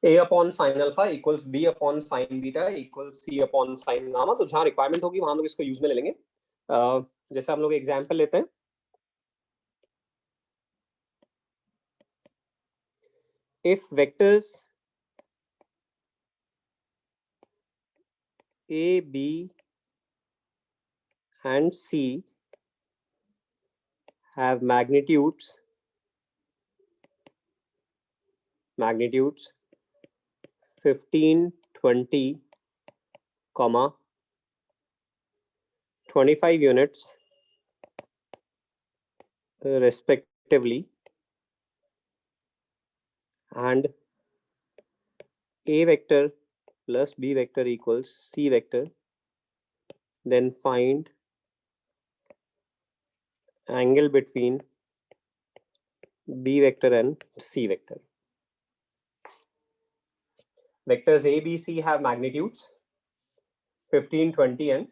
ए upon sine alpha equals b upon sine beta equals c upon sine gamma. तो जहां requirement होगी वहां हम लोग इसको यूज में ले लेंगे। जैसे हम लोग एग्जांपल लेते हैं, if vectors A B and C have magnitudes 15, 20, 25 units respectively, and a vector plus b vector equals c vector, then find angle between b vector and c vector. Vectors a, b, c have magnitudes 15, 20 and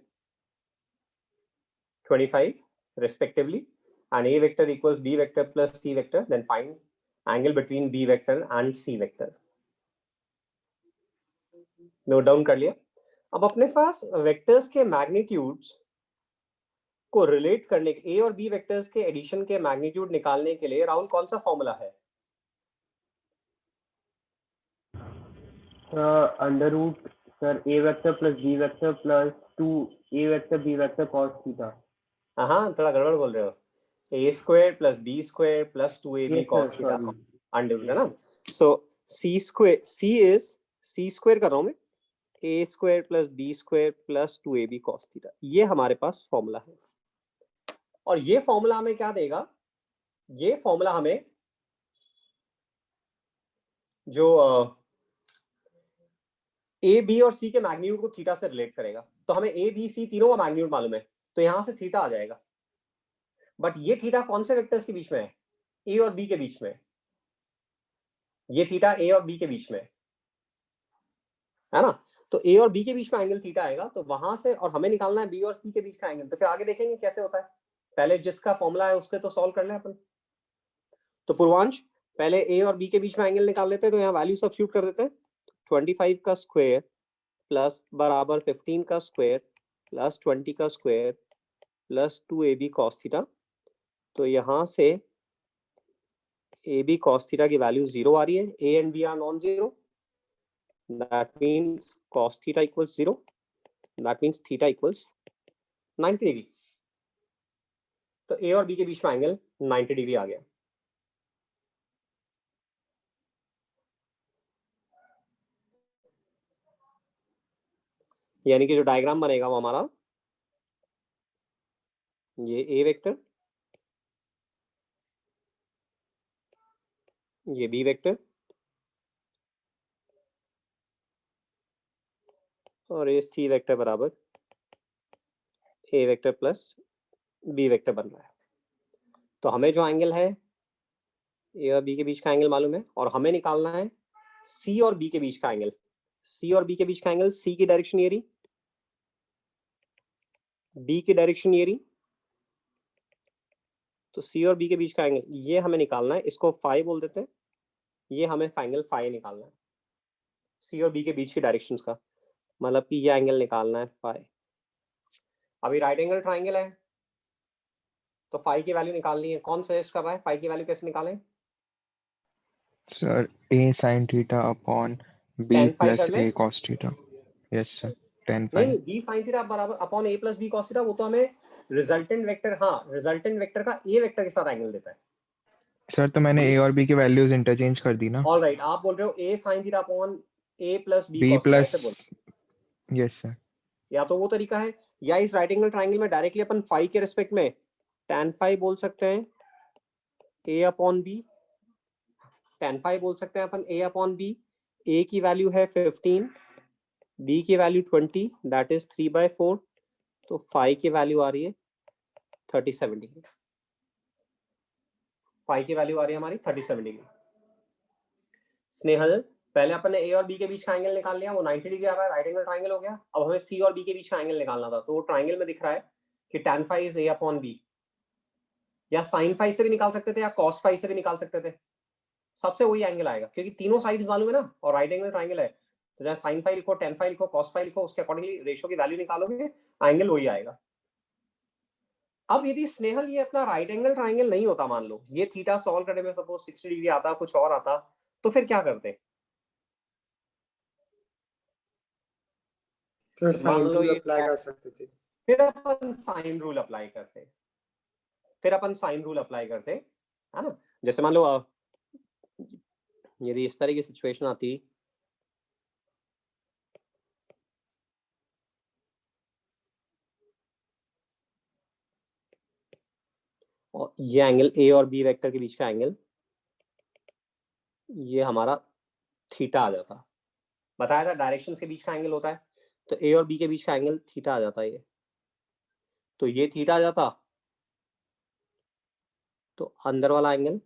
25 respectively, and a vector equals b vector plus c vector, then find angle between b vector and c vector. Note down कर लिया। अब अपने पास vectors के magnitudes को relate करने के, a और बी वेक्टर्स के एडिशन के मैग्नीट्यूड निकालने के लिए राहुल कौन सा फॉर्मूला है? Under root sir a vector plus B vector plus 2 a vector b vector cos theta. हाँ, थोड़ा गड़बड़ बोल रहे हो। A square plus B square plus 2ab cos theta under root है ना। सो सी स्क्वायर, सी स्क्वायर कर रहा हूं मैं, a square plus B square plus 2ab cos theta, ये हमारे पास फॉर्मूला है। और ये फॉर्मूला हमें क्या देगा? ये फॉर्मूला हमें जो ए बी और सी के मैग्नीट्यूड को थीटा से रिलेट करेगा। तो हमें ए बी सी तीनों का मैग्नीट्यूड मालूम है, तो यहां से थीटा आ जाएगा। बट ये थीटा कौन से वेक्टर्स के बीच में है? ए और बी के बीच में। ये थीटा ए और बी के बीच में है ना। तो ए और बी के बीच में एंगल थीटा आएगा, तो वहां से, और हमें निकालना है बी और सी के बीच का एंगल। तो फिर आगे देखेंगे कैसे होता है। पहले जिसका फॉर्मूला है उसके तो सॉल्व कर ले अपन। तो पूर्वांश, पहले ए और बी के बीच में एंगल निकाल लेते हैं। तो यहाँ वैल्यू सब्स्टिट्यूट कर देते हैं। 25 का स्क्वायर प्लस बराबर 15 का स्क्वायर प्लस 20 का square plus 2ab cos theta. तो यहाँ से ab cos थीटा की वैल्यू 0 आ रही है। a and b are non zero, that means cos theta equals 0, that means theta equals 90 degree. तो a और b के बीच में एंगल 90 डिग्री आ गया। यानी कि जो डायग्राम बनेगा वो हमारा, ये a वेक्टर, ये b वेक्टर और ये c वेक्टर बराबर a vector plus b vector बन रहा है। तो हमें जो एंगल है a और b के बीच का एंगल मालूम है, और हमें निकालना है c और b के बीच का एंगल। c और b के बीच का एंगल, c की डायरेक्शन ये रही, b की डायरेक्शन ये रही। तो c और b के बीच का एंगल ये हमें निकालना है, इसको फाई बोल देते हैं। ये हमें एंगल फाई निकालना है c और b के बीच की डायरेक्शंस का, मतलब कि ये एंगल निकालना है फाई। अभी राइट एंगल ट्राइंगल है तो फाई की वैल्यू निकालनी है। कौन सजेस्ट कर रहा है फाई की वैल्यू कैसे निकालें? Sir a sin theta upon b tan phi plus कर ले। a cos theta। Yes sir, tan phi। नहीं, b sin थीटा बराबर upon a plus b cos theta, वो तो हमें रिजल्टेंट वेक्टर, हाँ रिजल्टेंट वेक्टर का a वेक्टर के साथ एंगल देता है। सर तो मैंने a और b की वैल्यूज इंटरचेंज कर दी ना। ऑलराइट, आप बोल रहे हो a sin theta upon a plus b b cos theta, ऐसे बोल। Yes sir. या तो वो तरीका है, या इस राइट एंगल ट्राइंगल में डायरेक्टली अपन फाई के रिस्पेक्ट में tan फाई बोल सकते हैं a upon b, tan phi बोल सकते हैं अपन a अपॉन b। a की वैल्यू है 15, b की वैल्यू 20, दैट इज 3/4। तो फाई की वैल्यू आ रही है 37 डिग्री। फाई की वैल्यू आ रही है हमारी 37 डिग्री। स्नेहल, पहले अपन ने ए और बी के बीच का एंगल निकाल लिया, वो 90 डिग्री आ रहा है, राइट एंगल ट्राइंगल हो गया। अब हमें सी और बी के बीच का एंगल निकालना था, तो वो ट्राइंगल में दिख रहा है कि tan phi is a upon b, या sin फाई से भी निकाल सकते थे या cos फाई से भी निकाल सकते थे। सबसे वही एंगल आएगा, क्योंकि तीनों साइड्स मालूम है ना, और राइट एंगल ट्राइंगल है, तो जहाँ साइन फाई लिखो, टेन फाई लिखो, कॉस फाई लिखो, उसके अकॉर्डिंगली रेशियो की वैल्यू निकालोगे, एंगल वही आएगा। अब यदि स्नेहल ये अपना राइट एंगल ट्राइंगल नहीं होता, मान लो ये थीटा सॉल्व करने में सपोज 60 डिग्री आता, कुछ और आता, तो फिर क्या करते? तो मान साइन लो रूल ये अप्लाई कर सकते थे। फिर अपन साइन रूल अप्लाई करते, है ना। जैसे मान लो यदि इस तरह की सिचुएशन आती, और ये एंगल ए और बी वेक्टर के बीच का एंगल, ये हमारा थीटा आ जाता। बताया था डायरेक्शंस के बीच का एंगल होता है, तो ए और बी के बीच का एंगल थीटा आ जाता है। ये तो ये थीटा आ जाता, तो अंदर वाला एंगल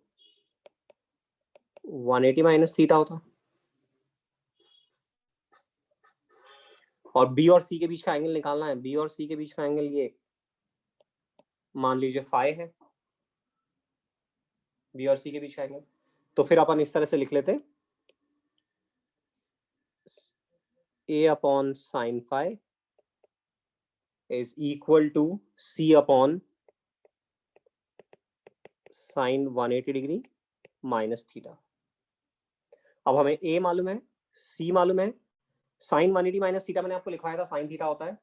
180 माइनस थीटा होता, और बी और सी के बीच का एंगल निकालना है। बी और सी के बीच का एंगल ये मान लीजिए फाई है, बी और सी के बीच का एंगल। तो फिर अपन इस तरह से लिख लेते, a upon sine phi is equal to c upon sine 180 degree minus theta. अब हमें a मालूम है, c मालूम है, साइन 180 माइनस थीटा मैंने आपको लिखवाया था, साइन थीटा होता है,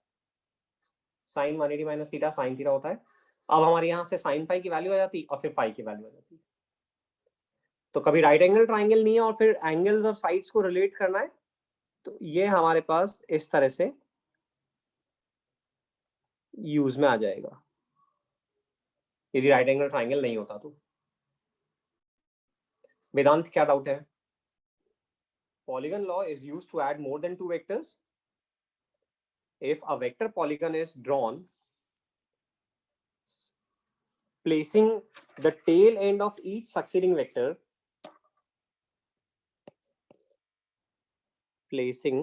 sine 180 minus theta sine theta होता है। अब हमारे यहाँ से साइन फाई की वैल्यू आ जाती और फिर फाई की वैल्यू आ जाती। तो कभी राइट एंगल ट्राइंगल नहीं है और फिर एंगल्स और साइड्स को रिलेट करना है, तो ये हमारे पास इस तरह से यूज में आ जाएगा, यदि राइट एंगल ट्राइंगल नहीं होता तो। वेदांत क्या डाउट है? Polygon law is used to add more than two vectors. If a vector polygon is drawn, placing the tail end of each succeeding vector, placing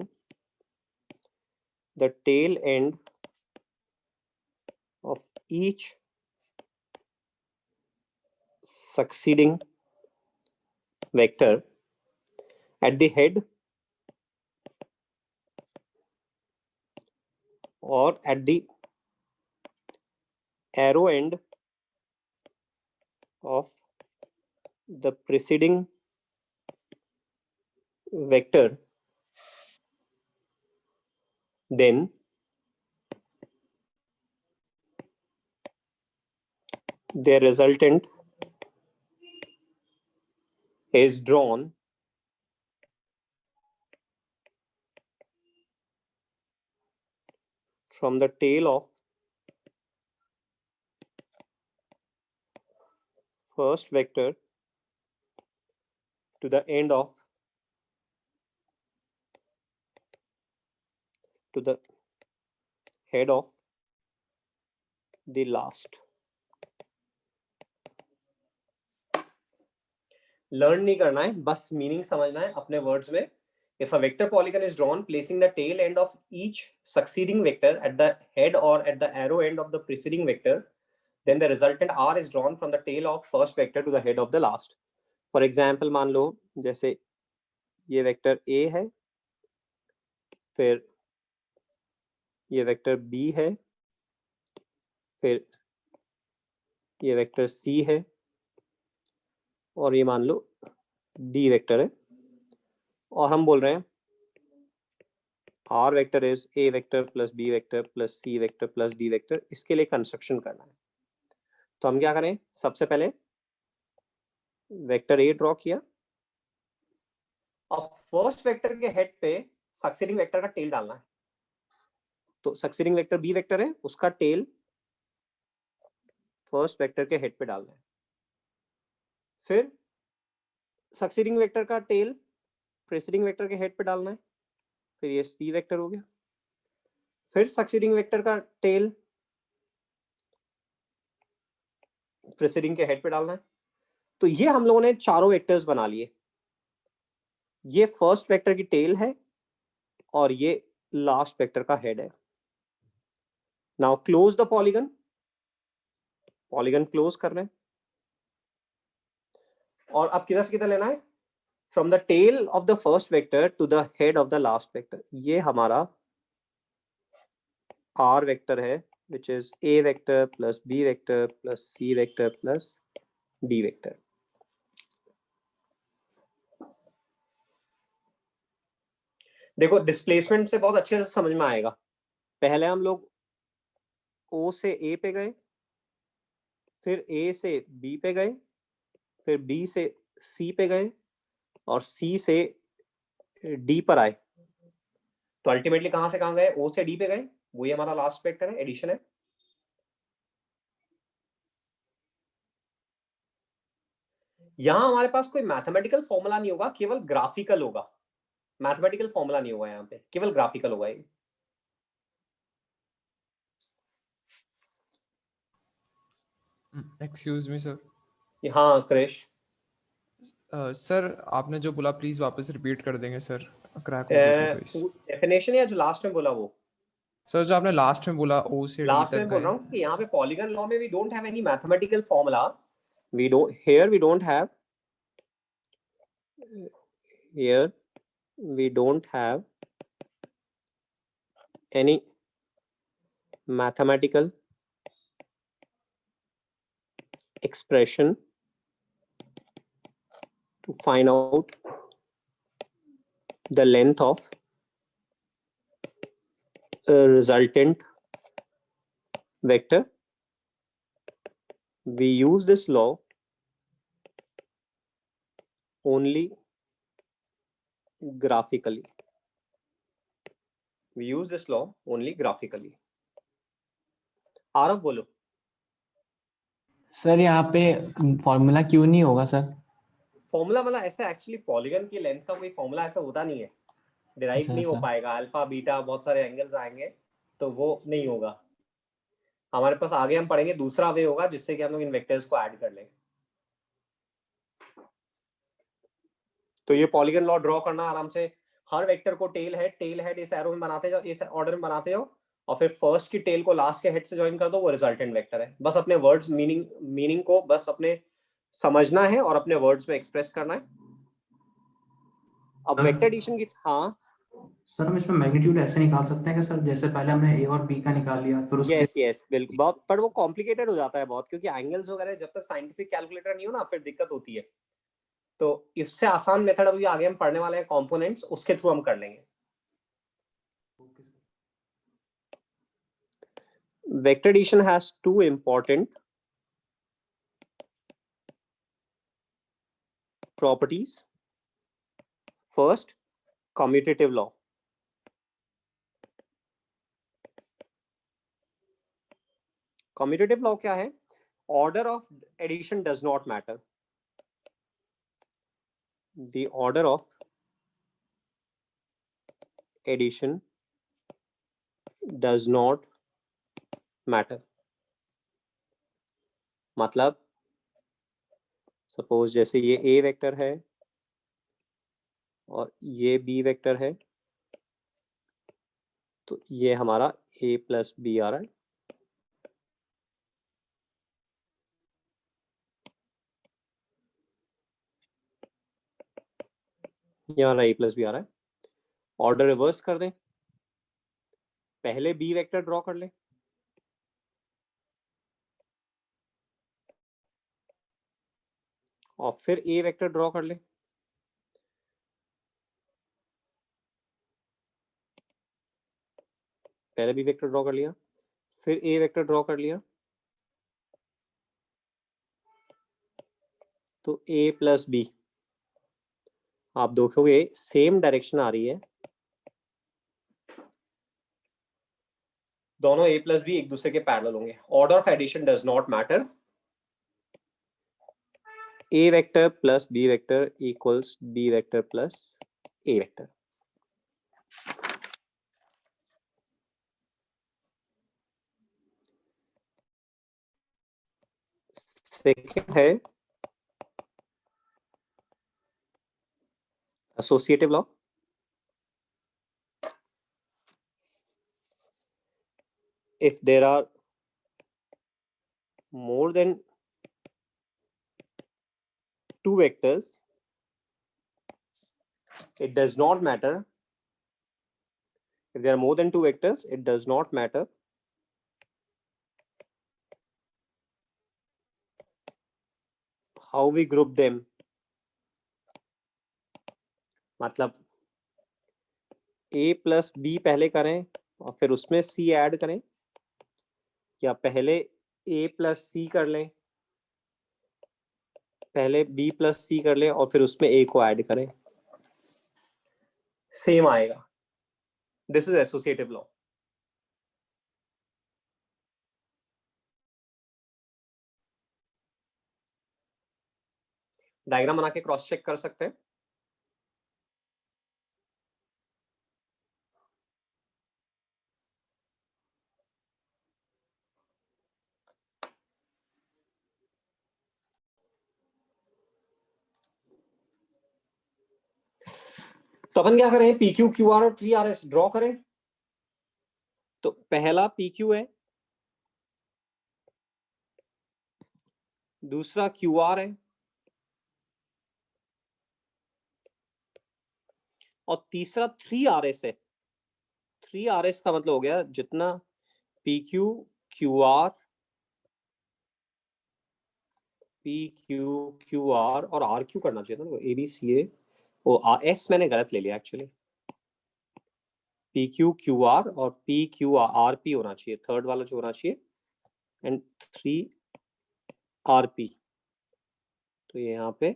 the tail end of each succeeding vector at the head or at the arrow end of the preceding vector, then their resultant is drawn from the tail of first vector to the end of to the head of the last. Learn नहीं करना है, बस meaning समझना है अपने words में। If a vector polygon is drawn placing the tail end of each succeeding vector at the head or at the arrow end of the preceding vector, then the resultant r is drawn from the tail of first vector to the head of the last. For example, मान लो जैसे ये vector a है, फिर ये vector b है, फिर ये vector c है, और ये मान लो d वेक्टर है, और हम बोल रहे हैं r vector is a vector plus b vector plus c vector plus d vector. इसके लिए कंस्ट्रक्शन करना है, तो हम क्या करें, सबसे पहले वेक्टर a ड्रॉ किया, अब फर्स्ट वेक्टर के हेड पे सक्सीडिंग वेक्टर का टेल डालना है। तो सक्सीडिंग वेक्टर b वेक्टर है, उसका टेल फर्स्ट वेक्टर के हेड पे डालना है। फिर सक्सीडिंग वेक्टर का टेल प्रीसीडिंग वेक्टर के हेड पे डालना है, फिर ये c वेक्टर हो गया। फिर सक्सीडिंग वेक्टर का टेल प्रीसीडिंग के हेड पे डालना है। तो ये हम लोगों ने चारों वेक्टर्स बना लिए। ये फर्स्ट वेक्टर की टेल है और ये लास्ट वेक्टर का हेड है। Now close the polygon, polygon close कर रहे हैं, और अब किधर से किधर लेना है, from the tail of the first vector to the head of the last vector, ये हमारा R वेक्टर है, which is A vector plus B vector plus C vector plus D vector. देखो डिस्प्लेसमेंट से बहुत अच्छे से समझ में आएगा। पहले हम लोग O से A पे गए, फिर A से B पे गए, फिर B से C पे गए और C से D पर आए। तो अल्टीमेटली कहां से कहां गए? O से D पे गए, वही हमारा लास्ट वेक्टर है, एडिशन है। यहां हमारे पास कोई मैथमेटिकल फॉर्मूला नहीं होगा, केवल ग्राफिकल होगा। मैथमेटिकल फॉर्मूला नहीं होगा यहाँ पे, केवल ग्राफिकल होगा ये। Excuse me sir. हाँ क्रिश। सर आपने जो बोला प्लीज वापस रिपीट कर देंगे सर, क्रैक हो गई थी वॉइस। डेफिनेशन या जो लास्ट में बोला वो? सर जो आपने लास्ट में बोला ओ से डी लास्ट तक में बोल गए। रहा हूँ कि यहाँ पे पॉलीगन लॉ में we don't have any mathematical formula, we don't hear we don't have here we don't have any mathematical expression to find out the length of a resultant vector. We use this law only graphically. We use this law only graphically. Aarav बोलो। Sir यहाँ पे formula क्यों नहीं होगा sir? Formula मतलब ऐसा actually polygon की length का कोई फॉर्मूला ऐसा होता नहीं है, डिराइव अच्छा, नहीं हो अच्छा। पाएगा। अल्फा बीटा बहुत सारे एंगल्स आएंगे तो वो नहीं होगा हमारे पास। आगे हम पढ़ेंगे दूसरा वे होगा जिससे कि हम लोग इन वेक्टर्स को ऐड कर लेंगे। तो ये पॉलीगन लॉ ड्रॉ करना आराम से, हर वेक्टर को टेल हेड इस एरो में बनाते जाओ, इस ऑर्डर में बनाते जाओ और फिर फर्स्ट की टेल को लास्ट के हेड से ज्वाइन कर दो, वो रिजल्टेंट वेक्टर है। बस अपने वर्ड्स मीनिंग को बस अपने समझना है और अपने वर्ड्स में एक्सप्रेस करना है। अब वेक्टर एडिशन की, हाँ सर हम इसमें मैग्नीट्यूड ऐसे निकाल सकते हैं कि सर जैसे पहले हमने ए और बी का निकाल लिया फिर उसके यस बिल्कुल, बहुत पर वो कॉम्प्लिकेटेड हो जाता है बहुत, क्योंकि एंगल्स वगैरह जब तक साइंटिफिक कैलकुलेटर नहीं हो ना फिर दिक्कत होती है। तो इससे आसान मेथड अभी आगे हम पढ़ने वाले हैं, कंपोनेंट्स, उसके थ्रू हम कर लेंगे। Vector addition has two important properties. First, commutative law. Commutative law क्या है? Order of addition does not matter. The order of addition does not matter. मतलब सपोज जैसे ये A वेक्टर है और ये B वेक्टर है, तो ये हमारा A प्लस बी आ रहा है, ये हमारा A प्लस बी आ रहा है। ऑर्डर रिवर्स कर दें, पहले B वेक्टर ड्रॉ कर लें, और फिर A वेक्टर ड्रॉ कर लें। पहले B वेक्टर ड्रॉ कर लिया, फिर A वेक्टर ड्रॉ कर लिया, तो A प्लस बी आप देखोगे सेम डायरेक्शन आ रही है, दोनों A प्लस बी एक दूसरे के पैरेलल होंगे। Order of addition does not matter. A vector plus B vector equals B vector plus A vector. Second है associative law. If there are more than two vectors It does not matter if there are more than two vectors. It does not matter how we group them. मतलब a plus b पहले करें और फिर उसमें c add करें, या पहले a plus c कर लें, पहले b प्लस c कर लें और फिर उसमें a को ऐड करें, सेम आएगा. This is associative law. Diagram बना के क्रॉस चेक कर सकते हैं. तो अपन क्या करें, पी क्यू क्यू आर और 3RS ड्रॉ करें. तो पहला पी क्यू है, दूसरा क्यू आर है और तीसरा 3RS है. 3RS का मतलब हो गया जितना पी क्यू क्यू आर और आर क्यू करना चाहिए था ना, A B C A. O S मैंने गलत ले लिया actually. P Q Q R और पी क्यू आर पी होना चाहिए, थर्ड वाला जो होना चाहिए, एंड 3RP. तो ये यहाँ पे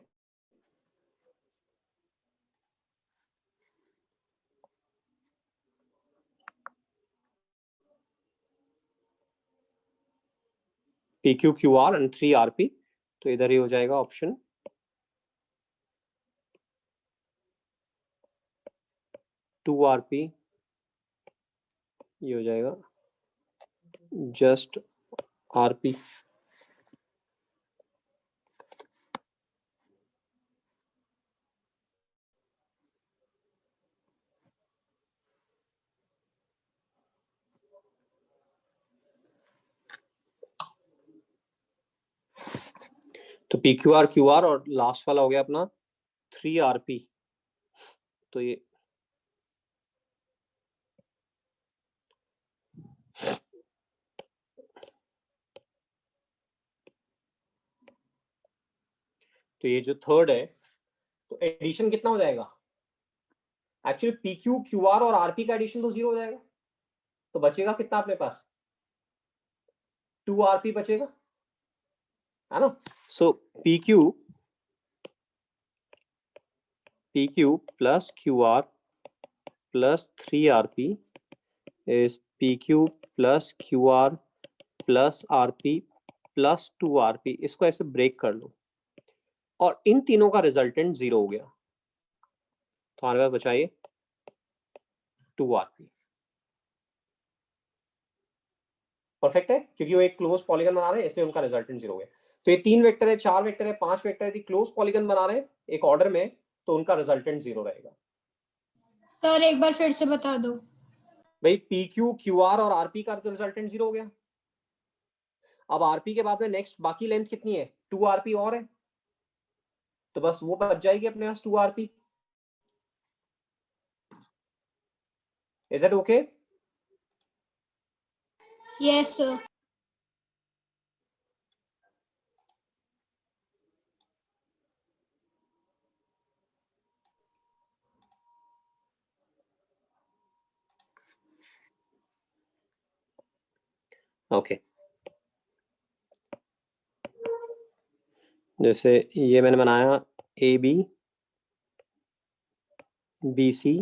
P Q Q R and 3RP. तो इधर ही हो जाएगा ऑप्शन 2RP. ये हो जाएगा जस्ट RP. तो PQR और लास्ट वाला हो गया अपना 3RP. तो ये जो थर्ड है, तो एडिशन कितना हो जाएगा? एक्चुअली PQR और RP का एडिशन तो 0 हो जाएगा. तो बचेगा कितना अपने पास? 2RP बचेगा, है ना. सो PQ plus QR plus 3RP is PQ plus QR plus RP plus 2RP. इसको ऐसे ब्रेक कर लो और इन तीनों का रिजल्टेंट 0 हो गया. तो हमारे पास बचाइए 2RP. परफेक्ट है, क्योंकि वो एक क्लोज पॉलीगन बना रहे हैं इसलिए उनका रिजल्टेंट 0 हो गया. तो ये 3 वेक्टर है, 4 वेक्टर है, 5 वेक्टर है, यदि क्लोज पॉलीगन बना रहे हैं एक ऑर्डर में तो उनका रिजल्टेंट 0 रहेगा. सर एक बार फिर से बता दो. भाई PQ QR और RP का तो रिजल्टेंट 0 हो गया. अब RP के बाद में नेक्स्ट बाकी लेंथ कितनी है? 2RP और है, तो बस वो बच जाएगी अपने पास 2RP. Is that okay? Yes sir. Okay. जैसे ये मैंने बनाया AB BC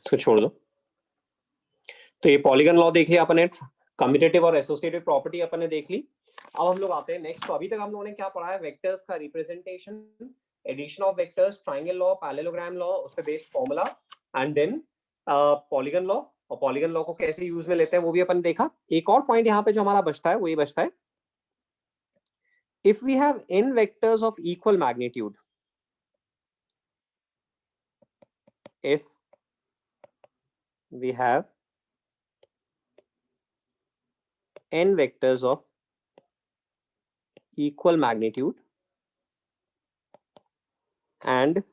इसको छोड़ दो. तो ये पॉलीगन लॉ देख लिया अपने, कम्यूटेटिव और एसोसिएटिव प्रॉपर्टी अपन ने देख ली. अब हम लोग आते हैं नेक्स्ट. तो अभी तक हम लोगों ने क्या पढ़ा है? वेक्टर्स का representation, addition of vectors, triangle law, parallelogram law, उसके based formula, and then polygon law. और पॉलीगन लॉ को कैसे यूज में लेते हैं वो भी अपन देखा. एक और पॉइंट यहाँ पे जो हमारा बचता है वो ये बचता है, if we have n vectors of equal magnitude, if we have n vectors of equal magnitude and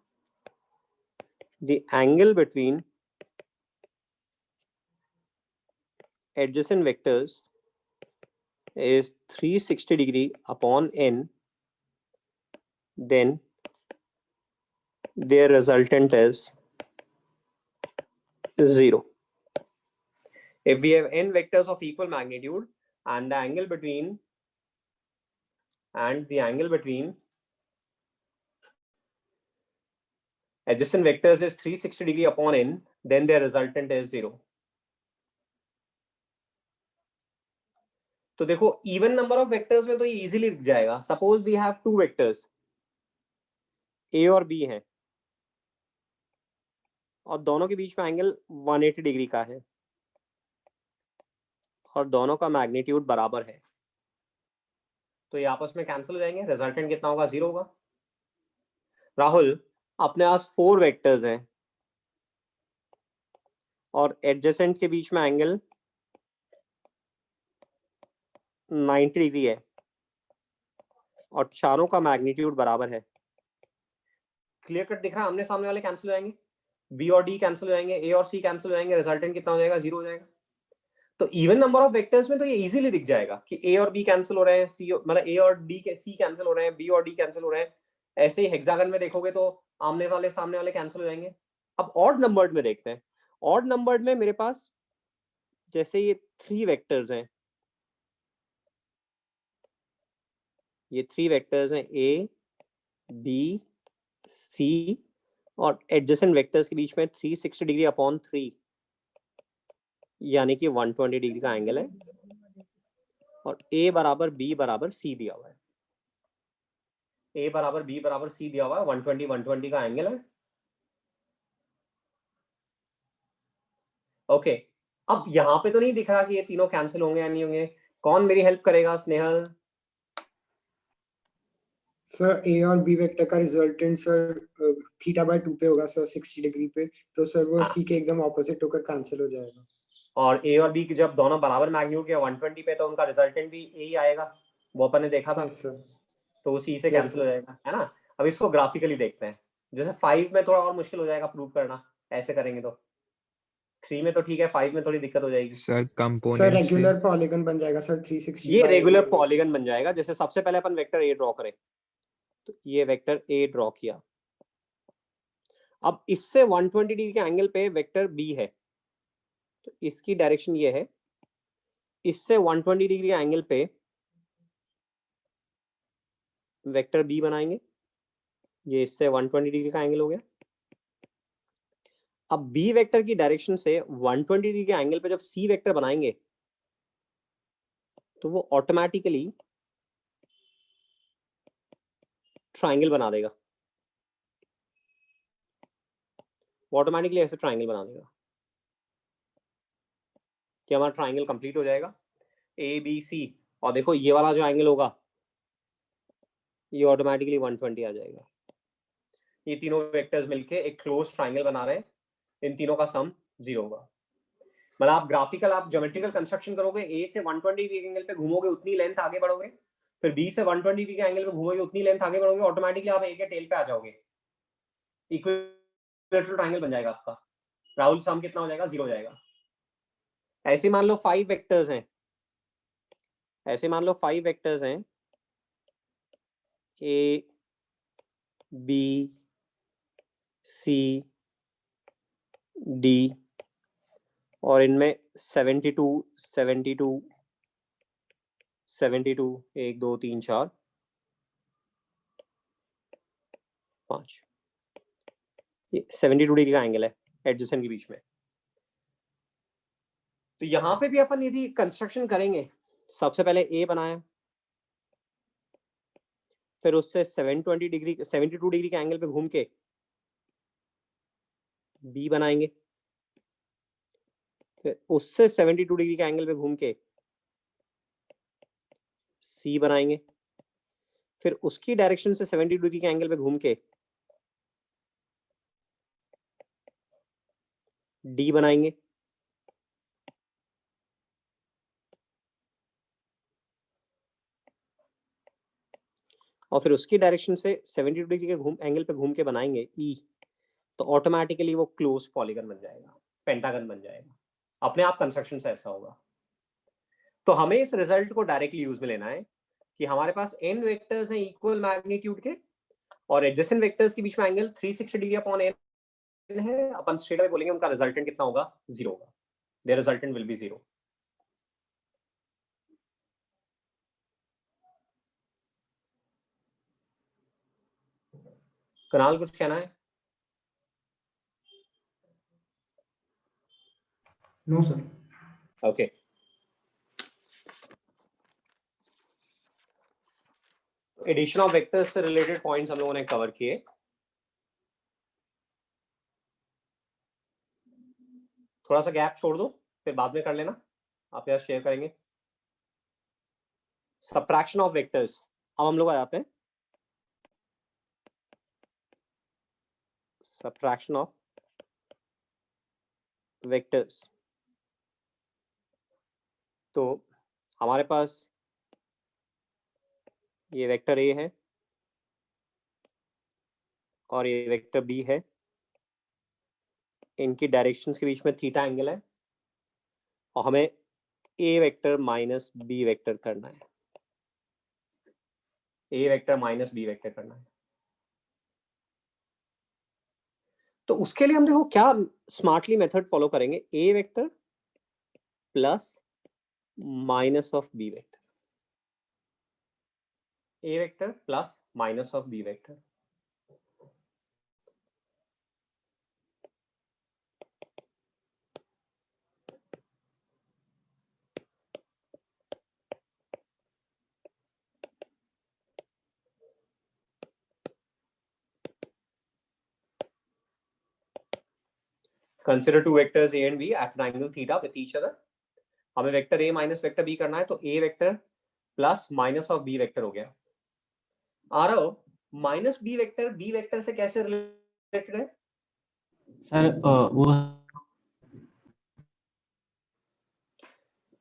the angle between adjacent vectors is 360 degree upon n, then their resultant is 0. If we have n vectors of equal magnitude and the angle between adjacent vectors is 360 degree upon n, then their resultant is 0. तो देखो even number of vectors में तो ये easily दिख जाएगा. Suppose we have two vectors A और B हैं और दोनों के बीच में एंगल 180 डिग्री का है और दोनों का मैग्नीट्यूड बराबर है, तो ये आपस में कैंसिल हो जाएंगे. रिजल्टेंट कितना होगा? 0 होगा. राहुल, अपने पास 4 वेक्टर्स हैं और एडजेसेंट के बीच में एंगल 90 डिग्री है और चारों का मैग्नीट्यूड बराबर है. क्लियर कट दिख रहा है? आमने सामने वाले कैंसिल हो जाएंगे, बी और डी कैंसिल हो जाएंगे, ए और सी कैंसिल हो जाएंगे. रिजल्टेंट कितना हो जाएगा? 0 हो जाएगा. तो इवन नंबर ऑफ वेक्टर्स में तो ये इजीली दिख जाएगा कि ए और बी कैंसिल हो रहे हैं, सी मतलब ए और डी के सी कैंसिल हो रहे हैं, बी और डी कैंसिल हो रहे हैं. ऐसे ही हेक्सागन में देखोगे तो आमने वाले सामने वाले कैंसिल हो जाएंगे. अब ऑड नंबर्ड में देखते हैं. ऑड नंबर्ड में मेरे पास जैसे ये 3 वेक्टर्स हैं, ये 3 वेक्टर्स हैं ए बी सी और एडजेसेंट वेक्टर्स के बीच में 360 डिग्री अपॉन 3 यानी कि 120 डिग्री का एंगल है और a बराबर b बराबर c दिया हुआ है. a बराबर b बराबर c दिया हुआ है. 120 का एंगल है. ओके, अब यहां पे तो नहीं दिख रहा कि ये तीनों कैंसिल होंगे या नहीं होंगे. कौन मेरी हेल्प करेगा? स्नेहल. सर ए और बी वेक्टर का रिजल्टेंट सर θ/2 पे होगा सर 60 डिग्री पे, तो सर वो सी के एकदम ऑपोजिट होकर कैंसिल हो जाएगा. और ए और बी की जब दोनों बराबर मैग्नीट्यूड के 120 पे तो उनका रिजल्टेंट भी ए ही आएगा. वो अपन ने देखा था. सर तो वो सी से Yes, कैंसिल हो sir. जाएगा, है ना. अब इसको ग्राफिकली देखते हैं. जैसे 5 में थोड़ा और मुश्किल हो जाएगा प्रूव करना, ऐसे करेंगे तो 3 में तो ठीक है, 5 में थोड़ी दिक्कत हो जाएगी. Sir sir component regular polygon बन जाएगा सर 360 ये by रेगुलर पॉलीगन बन जाएगा. जैसे सबसे पहले अपन वेक्टर ए ड्रॉ करें, तो ये वेक्टर ए ड्रॉ किया. अब इससे 120 डिग्री के एंगल पे वेक्टर बी है, तो इसकी डायरेक्शन ये है. इससे 120 डिग्री के एंगल पे वेक्टर बी बनाएंगे. ये इससे 120 डिग्री का एंगल हो गया. अब बी वेक्टर की डायरेक्शन से 120 डिग्री के एंगल पे जब सी वेक्टर बनाएंगे तो वो ऑटोमेटिकली ट्राइंगल बना देगा. वो ऑटोमेटिकली ऐसे ट्राइंगल बना देगा कि हमारा ट्राइंगल कंप्लीट हो जाएगा ए बी सी. और देखो ये वाला जो एंगल होगा ये ऑटोमेटिकली 120 आ जाएगा. ये तीनों वेक्टर्स मिलके एक क्लोज ट्राइंगल बना रहे हैं. इन तीनों का सम 0 होगा. मतलब आप ग्राफिकल, आप ज्योमेट्रिकल कंस्ट्रक्शन करोगे, ए से 120 डिग्री एंगल पे घूमोगे उतनी लेंथ आगे बढ़ोगे, फिर बी से 120 डिग्री के एंगल पे घूमोगे उतनी लेंथ आगे बढ़ोगे, ऑटोमेटिकली आप ए के टेल पे आ जाओगे. इक्विलैटरल ट्रायंगल बन जाएगा आपका. राहुल, सम कितना हो जाएगा? 0 हो जाएगा. ऐसे मान लो 5 वेक्टर्स हैं, ऐसे मान लो 5 वेक्टर्स हैं ए बी सी डी और इनमें 72 72 72 1 2 3 4 5 ये 72 डिग्री का एंगल है एडजेसेंट के बीच में. तो यहां पे भी अपन यदि कंस्ट्रक्शन करेंगे, सबसे पहले ए बनाया, फिर उससे 72 डिग्री के एंगल पे घूम के बी बनाएंगे, फिर उससे 72 डिग्री के एंगल पे घूम के सी बनाएंगे, फिर उसकी डायरेक्शन से 72 डिग्री के एंगल पे घूम के डी बनाएंगे, और फिर उसकी डायरेक्शन से 72 डिग्री के एंगल पे घूम के बनाएंगे ई, तो ऑटोमेटिकली वो क्लोज पॉलीगन बन जाएगा, पेंटागन बन जाएगा, अपने आप कंस्ट्रक्शन से ऐसा होगा। तो हमें इस रिजल्ट को डायरेक्टली यूज में लेना है कि हमारे पास n वेक्टर्स हैं इक्वल मैग्नीट्यूड के, और एडजेसेंट वेक्टर्स के बीच में एंगल 360 डिग्री अपॉन n है, अपन स्ट्रेट अवे बोलेंगे उनका रिजल्टेंट कितना होगा, 0 होगा, there resultant will be 0। Kunal कुछ कहना है? No sir. Okay, addition of vectors से रिलेटेड पॉइंट्स हम लोगों ने कवर किए। थोड़ा सा गैप छोड़ दो, फिर बाद में कर लेना, आप यहाँ शेयर करेंगे। सबट्रैक्शन ऑफ वेक्टर्स, अब हम लोग आ जाते हैं सबट्रैक्शन ऑफ वेक्टर्स। तो हमारे पास ये वेक्टर ए है और ये वेक्टर बी है, इनकी डायरेक्शंस के बीच में थीटा एंगल है, और हमें A vector minus B vector करना है, a vector minus B vector करना है। तो उसके लिए हम देखो क्या स्मार्टली मेथड फॉलो करेंगे, a vector plus minus of b vector, A vector plus minus of b vector. Consider two vectors a and b at an angle theta with each other. हमें vector a minus vector b करना है, तो a vector plus minus of b vector हो गया। आ रहा हो minus b vector b vector से कैसे रिलेटेड है सर वो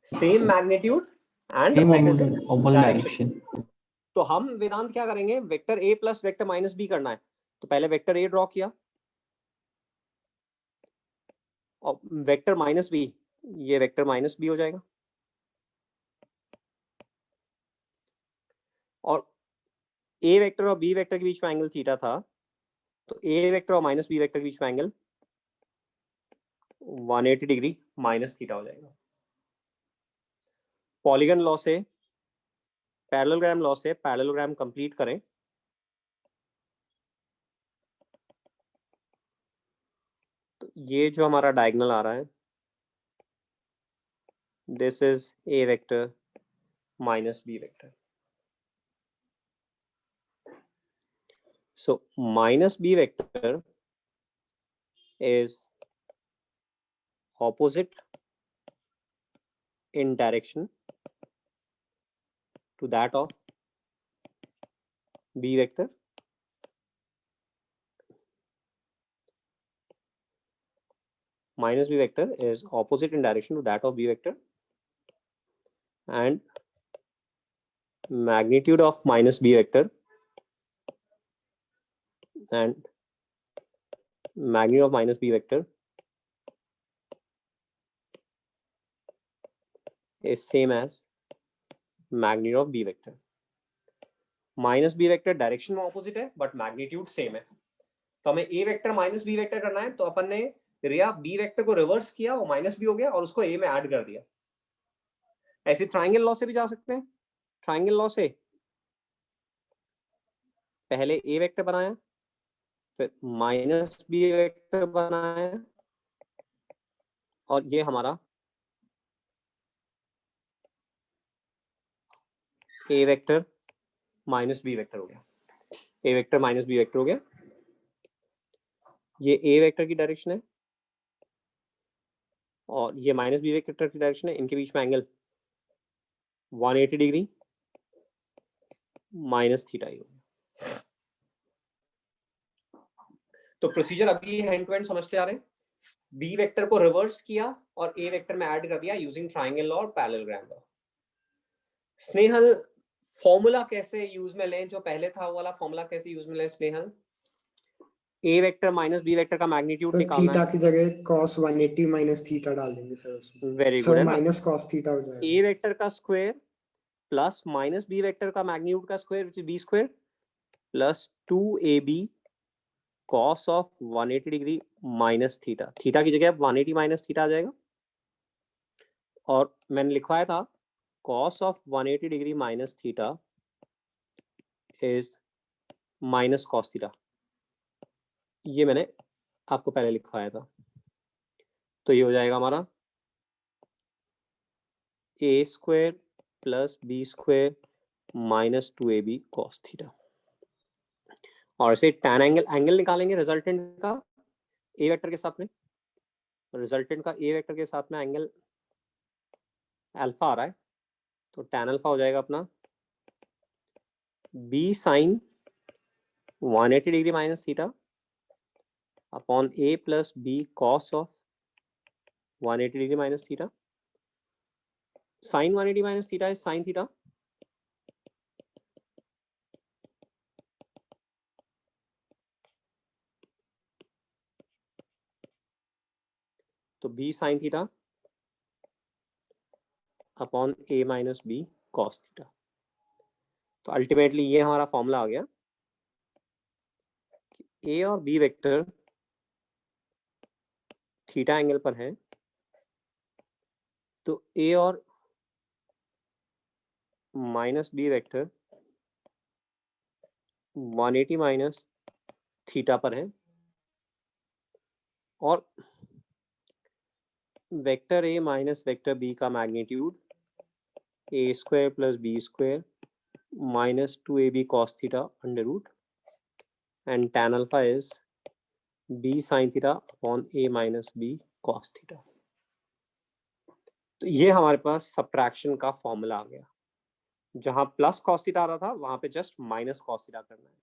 same magnitude and same opposite magnitude opposite direction. Direction. तो हम वेदांत क्या करेंगे, vector a plus vector minus b करना है, तो पहले वेक्टर a ड्रॉ किया और वेक्टर माइनस b, ये वेक्टर माइनस b हो जाएगा, और a वेक्टर और b वेक्टर के बीच में एंगल थीटा था, तो a वेक्टर और माइनस b वेक्टर के बीच में एंगल 180 डिग्री माइनस थीटा हो जाएगा। पॉलीगन लॉ से, पैरेललोग्राम लॉ से पैरेललोग्राम कंप्लीट करें, तो ये जो हमारा डायगोनल आ रहा है, this is a vector minus b vector. So minus b vector is opposite in direction to that of b vector, minus b vector is opposite in direction to that of b vector, and magnitude of minus b vector and magnitude of minus b vector is same as magnitude of b vector. Minus B vector direction में opposite है but magnitude same है, तो हमें A vector minus B vector करना है, तो अपन ने रिया बी वेक्टर को रिवर्स किया, वो माइनस बी हो गया और उसको ए में ऐड कर दिया। ऐसे ट्राइंगल लॉ से भी जा सकते हैं, ट्राइंगल लॉ से पहले ए वेक्टर बनाया, फिर माइनस बी वेक्टर बनाया, और ये हमारा ए वेक्टर माइनस बी वेक्टर हो गया, ए वेक्टर माइनस बी वेक्टर हो गया। ये ए वेक्टर की डायरेक्शन है और ये माइनस बी वेक्टर की डायरेक्शन है, इनके बीच में एंगल 180 डिग्री माइनस थीटा ही होगा। तो प्रोसीजर अभी हैंड टू हैंड समझते आ रहे हैं। बी वेक्टर को रिवर्स किया और ए वेक्टर में ऐड कर दिया यूजिंग ट्राइंगल लॉ और पैरेललोग्राम लॉ। स्नेहल फॉर्मूला कैसे यूज में लें, जो पहले था वो वाला फॉर्मूला कैसे यूज में लें स्नेहल? ए वेक्टर माइनस बी वेक्टर का मैग्नीट्यूड सर निकालना थीटा है। की जगह cos 180 माइनस थीटा डाल देंगे सर उसमें। वेरी गुड सर है ना। माइनस cos थीटा हो ए जाएगा। वेक्टर का square plus minus B vector का मैग्नीट्यूड का square which is B square plus 2ab cos of 180 degree minus theta. Theta की जगह अब 180 माइनस थीटा आ जाएगा और मैंने लिखवाया था cos of 180 degree minus theta is minus cos theta. ये मैंने आपको पहले लिखवाया था। तो ये हो जाएगा हमारा a square plus B square minus 2ab cos theta. और इसे tan एंगल निकालेंगे रिजल्टेंट का ए वेक्टर के साथ में। रिजल्टेंट का ए वेक्टर के साथ में एंगल अल्फा आ रहा है, तो tan अल्फा हो जाएगा अपना b sine 180 degree minus theta upon a plus b cos of 180 degree minus theta. Sine 180 minus theta is sine theta. तो b sine theta upon a minus b cos theta. तो ultimately ये हमारा formula आ गया कि a और b vector theta angle पर है, तो a और minus B vector 180 minus theta पर है और vector a minus vector b का magnitude a square plus b square minus 2ab cos theta under root and tan alpha is b sin theta upon a minus b cos theta. तो ये हमारे पास subtraction का formula आ गया। जहां plus cos theta आ रहा था वहां पे जस्ट माइनस cos थीटा करना है।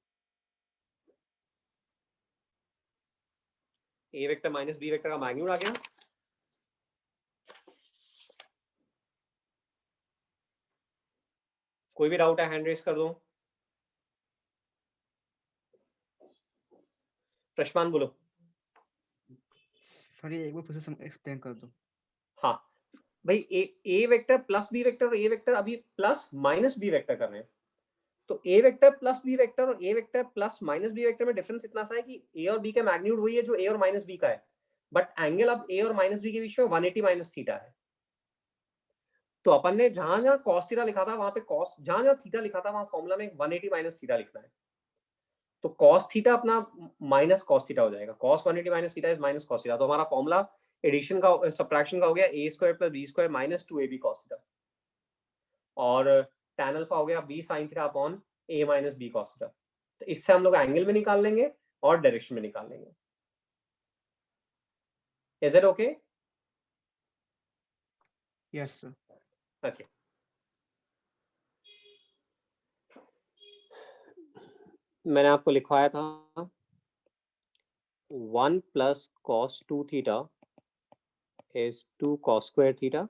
A vector minus B vector का मैग्नीट्यूड आ गया। कोई भी डाउट है हैंड रेस कर दो। प्रश्मान बोलो। सर ये एक बार फिर से एक्सप्लेन कर दो। हाँ भाई, a vector plus B vector और ए वेक्टर अभी प्लस माइनस बी वेक्टर कर रहे हैं। तो ए वेक्टर प्लस बी वेक्टर और a vector plus minus B vector में डिफरेंस इतना सा है कि ए और बी का मैग्नीट्यूड वही है जो ए और माइनस बी का है, बट एंगल अब ए और माइनस बी के बीच में 180 माइनस थीटा है। तो अपन ने जहां जहां cos थीटा लिखा था वहां पे cos, जहां जहां थीटा लिखा था वहां फॉर्मूला में 180 माइनस थीटा लिखना है। तो cos थीटा अपना माइनस cos थीटा हो जाएगा। cos 180 minus theta is minus cos theta. तो हमारा फॉर्मूला एडिशन का सब्ट्रैक्शन का हो गया a square plus b square minus 2ab cos theta और tan अल्फा हो गया b sin theta upon a minus b cos theta. तो इससे हम लोग एंगल में निकाल लेंगे और डायरेक्शन में निकाल लेंगे। Is it okay? Yes sir. Okay. मैंने आपको लिखवाया था 1 plus cos 2 theta is 2 cos square theta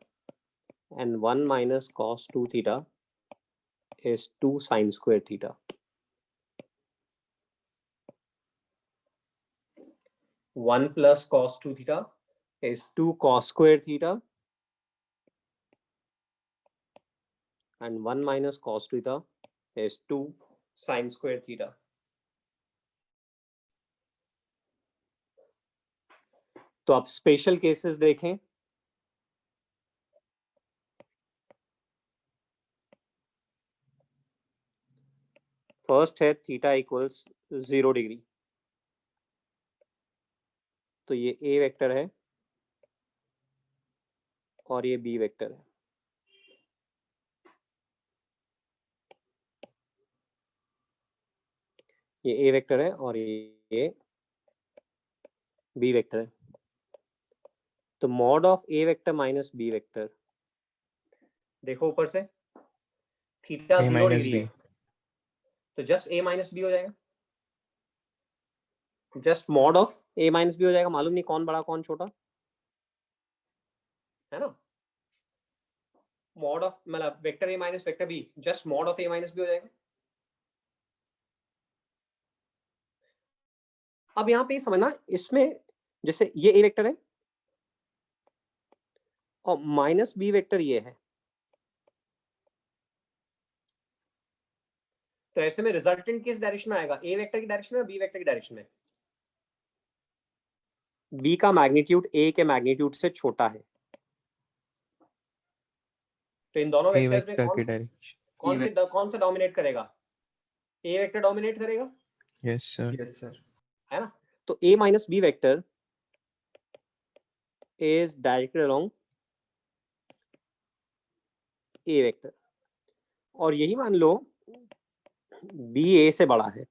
and 1 minus cos 2 theta is 2 sin square theta. 1 plus cos 2 theta is 2 cos square theta and 1 minus cos theta is 2 sin square theta. तो आप special cases देखें। First है theta equals 0 degree, तो ये ए vector है और ये B vector है। ये ए वेक्टर है और ये बी वेक्टर है। तो mod of A vector minus B vector, देखो ऊपर से थीटा A 0 minus डिग्री है B. तो जस्ट ए माइनस बी हो जाएगा। Just mod of A minus B हो जाएगा। मालूम नहीं कौन बड़ा कौन छोटा। है ना, मॉड ऑफ मतलब vector A minus vector B just mod of A minus B हो जाएगा। अब यहाँ पे समझना, इसमें जैसे ये ए वेक्टर है और माइनस बी वेक्टर ये है, तो ऐसे में रिजल्टेंट किस डायरेक्शन में आएगा, ए वेक्टर की डायरेक्शन में, बी वेक्टर की डायरेक्शन में। बी का मैग्नीट्यूड ए के मैग्नीट्यूड से छोटा है, तो इन दोनों ए वेक्टर्स में वेक्टर की डायरेक्शन। कौन सा डोमिनेट करेगा, ए वेक्टर डोमिनेट करेगा, यस सर। Yes sir. है ना। तो a minus B vector is directed along a vector, और यही मान लो बी ए से बड़ा है,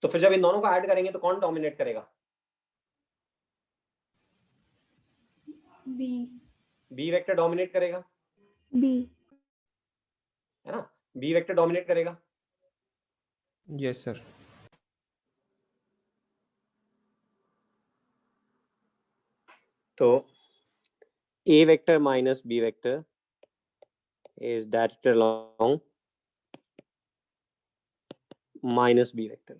तो फिर जब इन दोनों को ऐड करेंगे तो कौन डोमिनेट करेगा, बी। बी वेक्टर डोमिनेट करेगा, बी। है ना, बी वेक्टर डोमिनेट करेगा। Yes sir. तो a vector minus b vector is directed along minus b vector,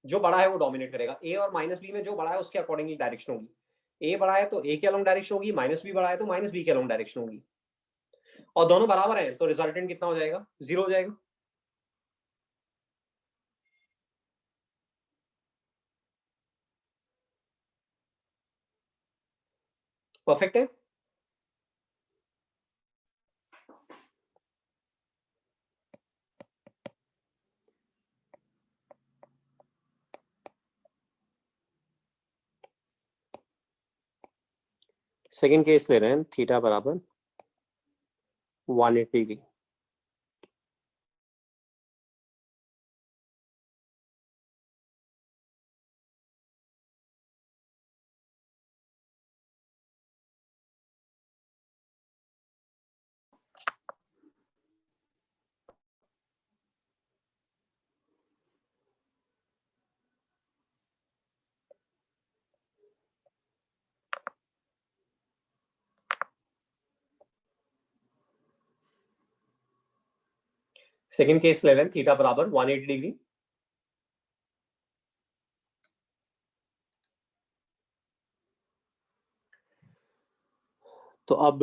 जो बड़ा है वो डोमिनेट करेगा। a और माइनस बी में जो बड़ा है उसके अकॉर्डिंगली डायरेक्शन होगी, a बड़ा है तो a के अलोंग डायरेक्शन होगी, माइनस बी बड़ा है तो माइनस बी के अलोंग डायरेक्शन होगी, और दोनों बराबर हैं तो रिजल्टेंट कितना हो जाएगा, 0 हो जाएगा। परफेक्ट है। सेकेंड केस ले रहे हैं, थीटा बराबर 180 डिग्री। सेकेंड केस ले रहे हैं, थीटा बराबर 180 डिग्री। तो अब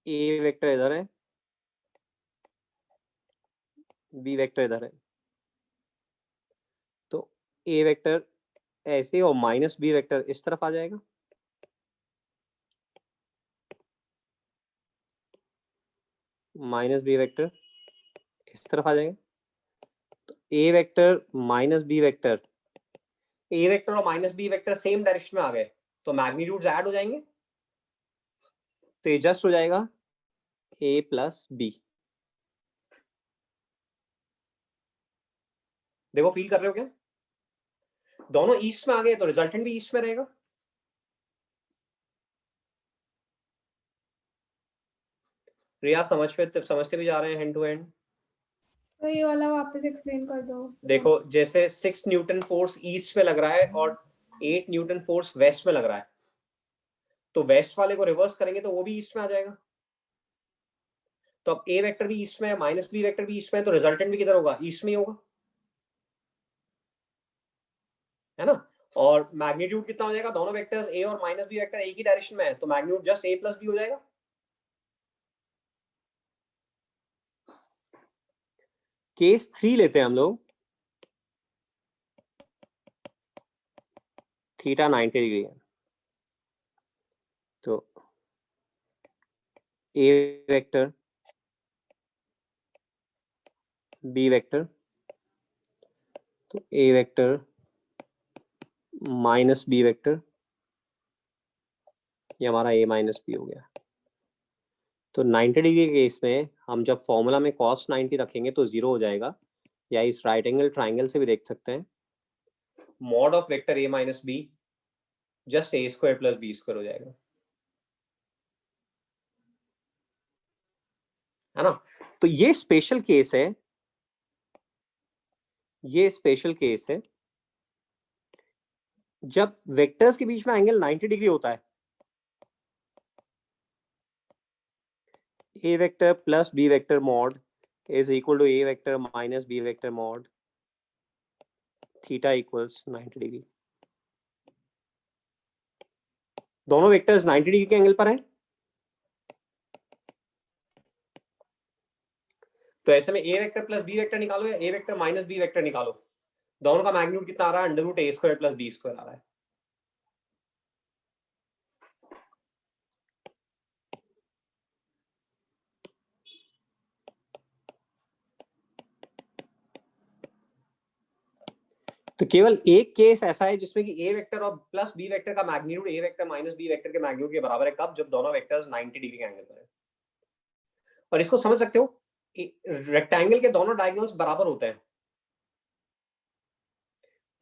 ए वेक्टर इधर है, बी वेक्टर इधर है, तो ए वेक्टर ऐसे और माइनस बी वेक्टर इस तरफ आ जाएगा, माइनस बी वेक्टर इस तरफ आ जाएगा। तो ए वेक्टर माइनस बी वेक्टर, ए वेक्टर और minus B vector same direction में आ गए तो मैग्नीट्यूड्स ऐड हो जाएंगे, तो ये जस्ट हो जाएगा ए प्लस बी। देखो फील कर रहे हो क्या, दोनों ईस्ट में आ गए तो रिजल्टेंट भी ईस्ट में रहेगा। रिया समझते भी जा रहे हैं हैंड टू हैंड। तो ये वाला वापस एक्सप्लेन कर दो। देखो जैसे 6 न्यूटन फोर्स ईस्ट में लग रहा है और 8 न्यूटन फोर्स वेस्ट में लग रहा है, तो वेस्ट वाले को रिवर्स करेंगे तो वो भी ईस्ट में आ जाएगा। तो अब ए वेक्टर भी ईस्ट में है, माइनस बी वेक्टर भी ईस्ट में है, तो रिजल्टेंट भी किधर होगा, ईस्ट में ही होगा, है ना। और मैग्नीट्यूड कितना हो जाएगा, दोनों वेक्टर्स ए और माइनस बी वेक्टर एक ही डायरेक्शन में है, तो magnitude just A plus B हो जाएगा। केस 3 लेते हैं हम लोग, थीटा 90 डिग्री है, तो ए वेक्टर बी वेक्टर, तो ए वेक्टर माइनस बी वेक्टर, ये हमारा ए माइनस बी हो गया। तो 90 डिग्री के केस में हम जब फॉर्मूला में cos 90 रखेंगे तो 0 हो जाएगा, या इस राइट एंगल ट्राइंगल से भी देख सकते हैं, mod of vector A minus B just A square plus B square हो जाएगा, है ना। तो ये स्पेशल केस है ये स्पेशल केस है जब वेक्टर्स के बीच में एंगल 90 डिग्री होता है। A vector plus B vector mod is equal to a vector minus B vector mod theta equals 90 degree. दोनों वेक्टर्स 90 डिग्री के एंगल पर हैं, तो ऐसे में a vector plus B vector निकालो या a vector minus B vector निकालो, दोनों का मैग्नीट्यूड कितना आ रहा है? Under root a square plus B square आ रहा है। तो केवल एक केस ऐसा है जिसमें कि ए वेक्टर और प्लस बी वेक्टर का magnitude A vector minus B vector के मैग्नीट्यूड के बराबर है। कब? जब दोनों वेक्टर्स 90 डिग्री के एंगल पर है। और इसको समझ सकते हो, रेक्टेंगल के दोनों डायगोनल्स बराबर होते हैं।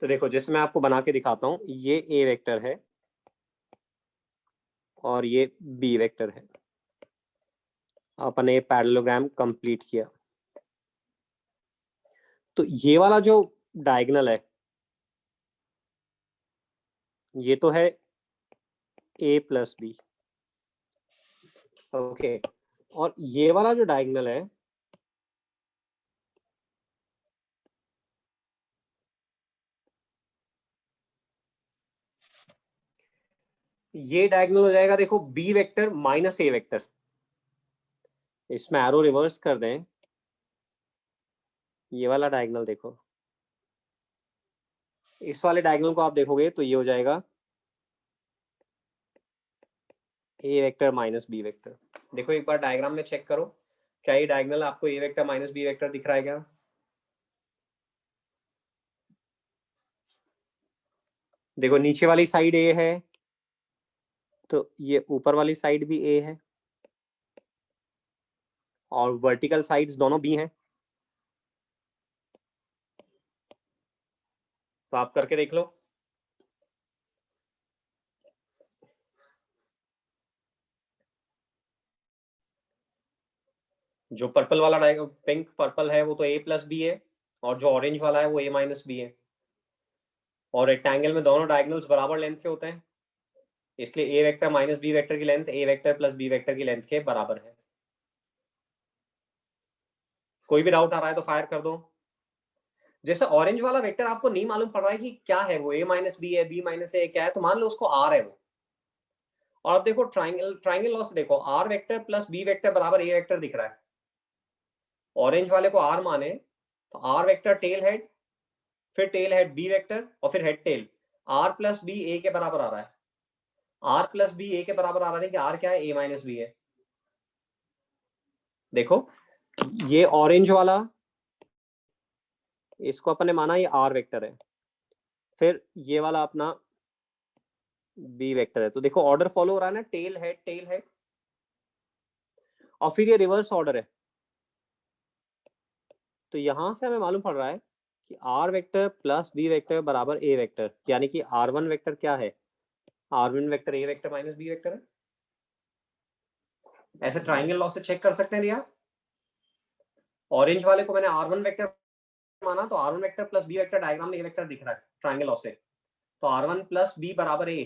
तो देखो, जैसे मैं आपको बना के दिखाता हूं, ये ए वेक्टर है और ये बी वेक्टर है। अपने पैरेललोग्राम कंप्लीट किया, तो ये वाला जो डायगोनल है ये तो है a प्लस बी, ओके। और ये वाला जो डायगोनल है ये डायगोनल हो जाएगा, देखो, b vector minus a vector. इसमें एरो रिवर्स कर दें, ये वाला डायगोनल देखो, इस वाले डायगोनल को आप देखोगे तो ये हो जाएगा a vector minus b vector. देखो एक बार डायग्राम में चेक करो, क्या ये डायगोनल आपको a vector minus b vector दिख रहा है क्या? देखो, नीचे वाली साइड a है तो ये ऊपर वाली साइड भी a है और वर्टिकल साइड्स दोनों b हैं। तो आप करके देख लो। जो पर्पल वाला पिंक पर्पल है वो तो a प्लस बी है, और जो ऑरेंज वाला है वो a माइनस बी है। और रेक्टेंगल में दोनों डायगोनल्स बराबर लेंथ के होते हैं, इसलिए a vector minus B vector की length a vector plus b vector की लेंथ के बराबर है। कोई भी डाउट आ रहा है तो फायर कर दो। जैसे ऑरेंज वाला वेक्टर आपको नहीं मालूम पड़ रहा है कि क्या है वो, a माइनस बी है, b माइनस a क्या है, तो मान लो उसको r है वो। और अब देखो ट्राइंगल लॉ से देखो, r vector plus b vector बराबर a वेक्टर दिख रहा है। ऑरेंज वाले को r माने तो r वेक्टर टेल हेड, फिर टेल हेड b वेक्टर और फिर head tail, r plus B a के बराबर आ रहा है। r प्लस बी a के बराबर आ रहा है कि r क्या है? a माइनस बी है। देखो, ये ऑरेंज वाला, इसको अपन ने माना ये r वेक्टर है, फिर ये वाला अपना b वेक्टर है। तो देखो ऑर्डर फॉलो हो रहा है ना, टेल हेड, और फिर ये रिवर्स ऑर्डर है। तो यहां से हमें मालूम पड़ रहा है कि r vector plus b vector बराबर a वेक्टर, यानी कि r1 वेक्टर क्या है? r1 vector a vector minus b vector है। ऐसे ट्राइंगल लॉ से चेक कर सकते हैं रिया। ऑरेंज वाले को मैंने r1 वेक्टर माना तो r1 vector plus b vector diagram में a वेक्टर दिख रहा है ट्राइंगल लॉ से, तो r1 प्लस b बराबर a,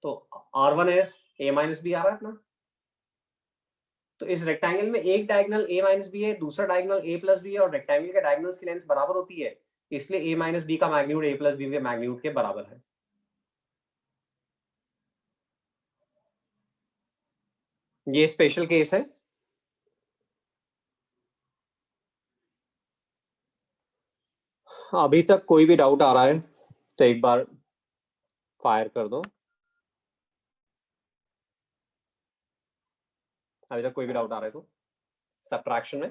तो r1 is a minus b आ रहा है अपना। तो इस रेक्टेंगल में एक डायगोनल a माइनस बी है, दूसरा डायगोनल a प्लस बी है, और रेक्टेंगल के डायगोनल्स की लेंथ बराबर होती है, इसलिए a माइनस बी का मैग्नीट्यूड a प्लस बी के मैग्नीट्यूड के बराबर है। ये स्पेशल केस है। अभी तक कोई भी डाउट आ रहा है तो एक बार फायर कर दो। अभी तक कोई भी डाउट आ रहा है तो सबट्रैक्शन में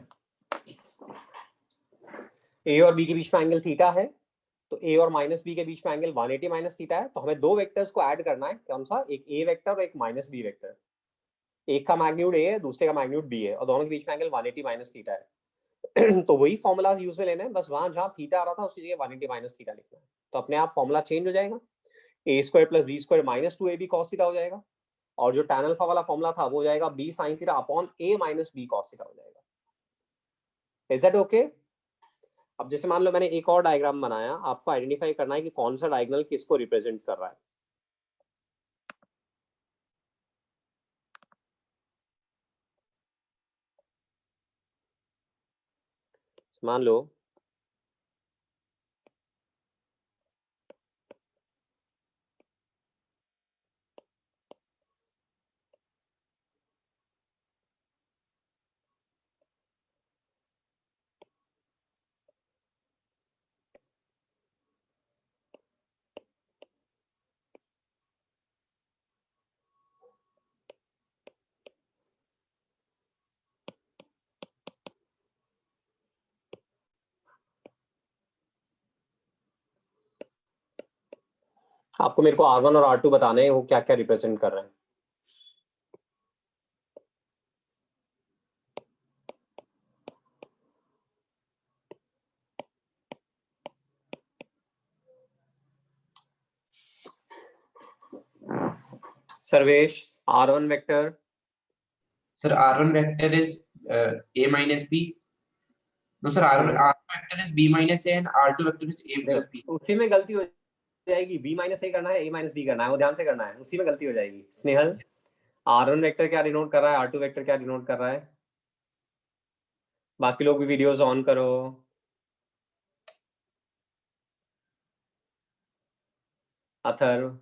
a और b के बीच में एंगल थीटा है, तो a और माइनस b के बीच में एंगल 180 माइनस थीटा है। तो हमें दो वेक्टर्स को ऐड करना है, कौन सा? एक a वेक्टर और एक माइनस b वेक्टर। एक का मैग्नीट्यूड a है, दूसरे का मैग्नीट्यूड b है, और दोनों के बीच में एंगल 180 माइनस थीटा है। तो वही फॉर्मूलाज यूज में लेना है, बस वहां जहां थीटा आ रहा था उसकी जगह 180 माइनस थीटा लिखना है, तो अपने आप फॉर्मूला चेंज हो जाएगा। a square plus b square minus 2ab cos theta हो जाएगा, और जो tan अल्फा वाला फॉर्मूला था वो हो जाएगा b sin theta upon a minus b cos theta हो जाएगा। Is that okay? अब जैसे मान लो मैंने एक और डायग्राम बनाया, आपको आइडेंटिफाई करना है कि कौन सा डायगोनल किसको रिप्रेजेंट कर रहा है। मान लो आपको मेरे को R1 और R2 बताने हैं वो क्या क्या रिप्रेजेंट कर रहे हैं। Sarvesh, R1 vector. Sir, R1 vector is A minus B. No, sir, R1 vector is B minus A and R2 vector is A plus B. उसी में गलती हो जाएगी, B माइनस A करना है, A माइनस B करना है, वो ध्यान से करना है, उसी में गलती हो जाएगी। स्नेहल, R1 वेक्टर क्या डिनोट कर रहा है, R2 वेक्टर क्या डिनोट कर रहा है? बाकी लोग भी वीडियोस ऑन करो। Atharva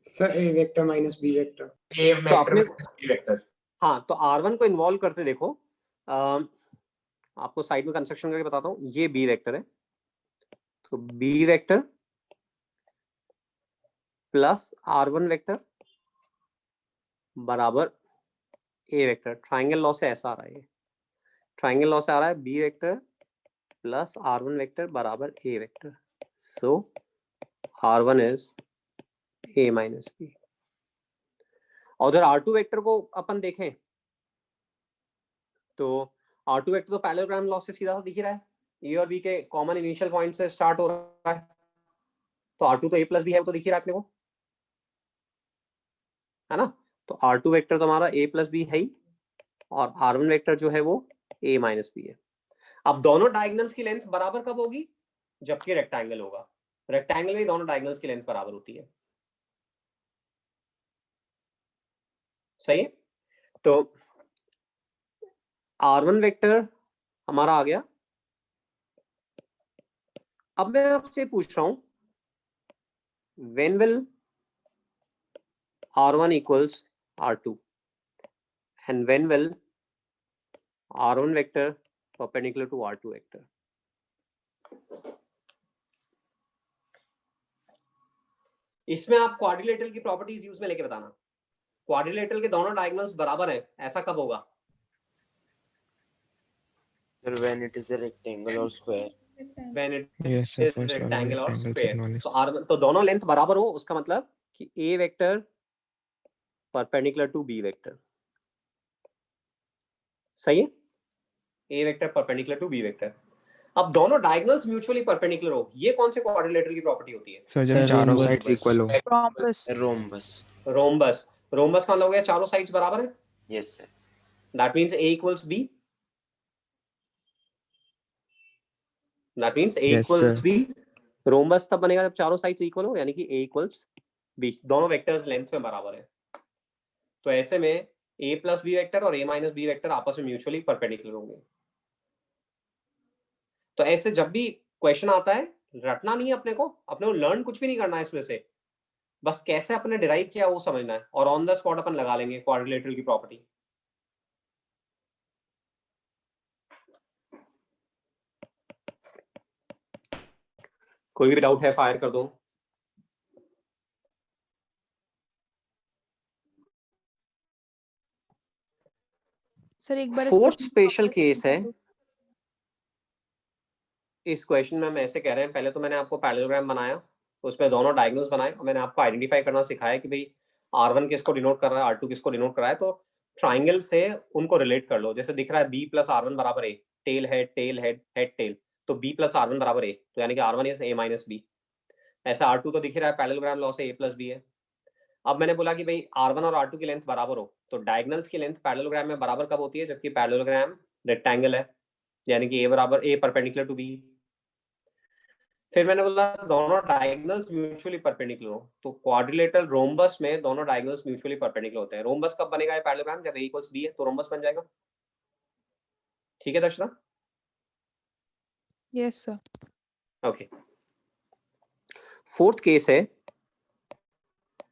sir A vector minus B vector. A तो vector आपने minus B vector. हाँ, तो R1 को इन्वॉल्व करते देखो। आपको साइड में कंस्ट्रक्शन करके बताता हूँ। ये B वेक्टर है, तो B vector plus R1 vector बराबर A वेक्टर। ट्राइंगल लॉ से ऐसा आ रहा है, ट्राइंगल लॉ से आ रहा है B vector plus R1 vector बराबर A vector. So R1 is A minus B। और उधर R2 वेक्टर को अपन देखें तो R2 वेक्टर तो पैरेललोग्राम लॉ से सीधा दिख ही रहा है, A और B के कॉमन इनिशियल पॉइंट से स्टार्ट हो रहा है, तो R2 तो A प्लस B है, वो तो दिख ही रहा है अपने को, है ना। तो R2 वेक्टर तो हमारा A प्लस B है ही, और R1 वेक्टर जो है वो A माइनस B है। अब दोनों डायगोनल्स की लेंथ बराबर कब होगी? जबकि रेक्टेंगल होगा। रेक्टेंगल में दोनों डायगोनल्स की लेंथ बराबर होती है, सही है। तो R1 वेक्टर हमारा आ गया। अब मैं आपसे पूछ रहा हूं, when will R1 equals R2 and when will R1 vector perpendicular to R2 vector? इसमें आप क्वाड्रिलेटरल की प्रॉपर्टीज यूज में लेके बताना। क्वाड्रिलेटरल के दोनों डायगोनल्स बराबर हैं, ऐसा कब होगा? Sir, when it is a rectangle or square. When it Yes, sir. is First order rectangle or rectangle, square. second one is तो R1 तो दोनों लेंथ बराबर हो, उसका मतलब कि A vector perpendicular to B vector, सही है। A vector perpendicular to B vector. अब दोनों डायगोनल्स म्यूचुअली परपेंडिकुलर हो, ये कौन से क्वाड्रिलेटरल की प्रॉपर्टी होती है? सर जब चारों साइड्स इक्वल हो। Rhombus. रोम्बस। रोम्बस का मतलब हो गया चारों साइड्स बराबर है। Yes, sir. That means A equals B. That means A Yes, equals sir. B. Rhombus तब बनेगा जब चारों साइड्स इक्वल हो, यानी कि A equals B। दोनों वेक्टर्स लेंथ में बराबर है, तो ऐसे में A प्लस B वेक्टर और A माइनस B वेक्टर आपस में म्यूचुअली परपेंडिकुलर होंगे। तो ऐसे जब भी क्वेश्चन आता है, रटना नहीं है अपने को लर्न कुछ भी नहीं करना है इसमें से, बस कैसे अपने डिराइव किया वो समझना है, और ऑन द स्पॉट अपन लगा लेंगे क्वाड्रिलेटरल की प्रॉपर्टी। कोई भी डाउट है फायर कर दो। सर एक बार फोर्थ स्पेशल केस है। इस क्वेश्चन में हम ऐसे कह रहे हैं, पहले तो मैंने आपको पैरेललोग्राम बनाया, उसमें दोनों डायगोनल्स बनाए, और मैंने आपको आइडेंटिफाई करना सिखाया कि भाई R1 किसको डिनोट कर रहा है, R2 किसको डिनोट कर रहा है। तो ट्राइंगल से उनको रिलेट कर लो। जैसे दिख रहा है B प्लस R1 बराबर A, tail head tail head head tail, तो B प्लस R1 बराबर A, तो यानी कि R1 is A minus B। ऐसा R2 तो दिख रहा है पैरेललोग्राम लॉ से A प्लस B है। अब मैंने बोला कि भाई R1 और R2 की लेंथ बराबर हो, तो डायगोनल्स की लेंथ पैरेललोग्राम में बराबर कब होती है? जबकि पैरेललोग्राम रेक्टेंगल है, यानी कि a बराबर a परपेंडिकुलर टू b। फिर मैंने बोला दोनों डायगोनल्स म्यूचुअली परपेंडिकुलर हो, तो क्वाड्रिलेटरल रोम्बस में दोनों डायगोनल्स म्यूचुअली परपेंडिकुलर होते हैं। रोम्बस कब बनेगा ये पैरेललोग्राम? जब a इक्वल्स b है तो रोम्बस बन जाएगा। ठीक है Darshana? Yes sir. Okay, fourth case है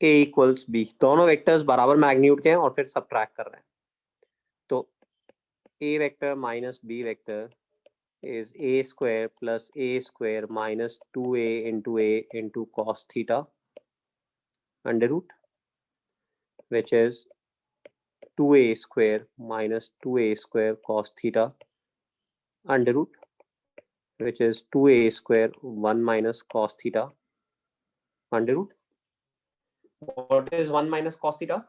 a इक्वल्स b, दोनों वेक्टर्स बराबर मैग्नीट्यूड के हैं और फिर सबट्रैक्ट कर रहे हैं। तो a vector minus b vector is a square plus a square minus 2a into cos theta under root, which is 2a square minus 2a square cos theta under root, which is 2a square 1 minus cos theta under root. What is 1 minus cos theta?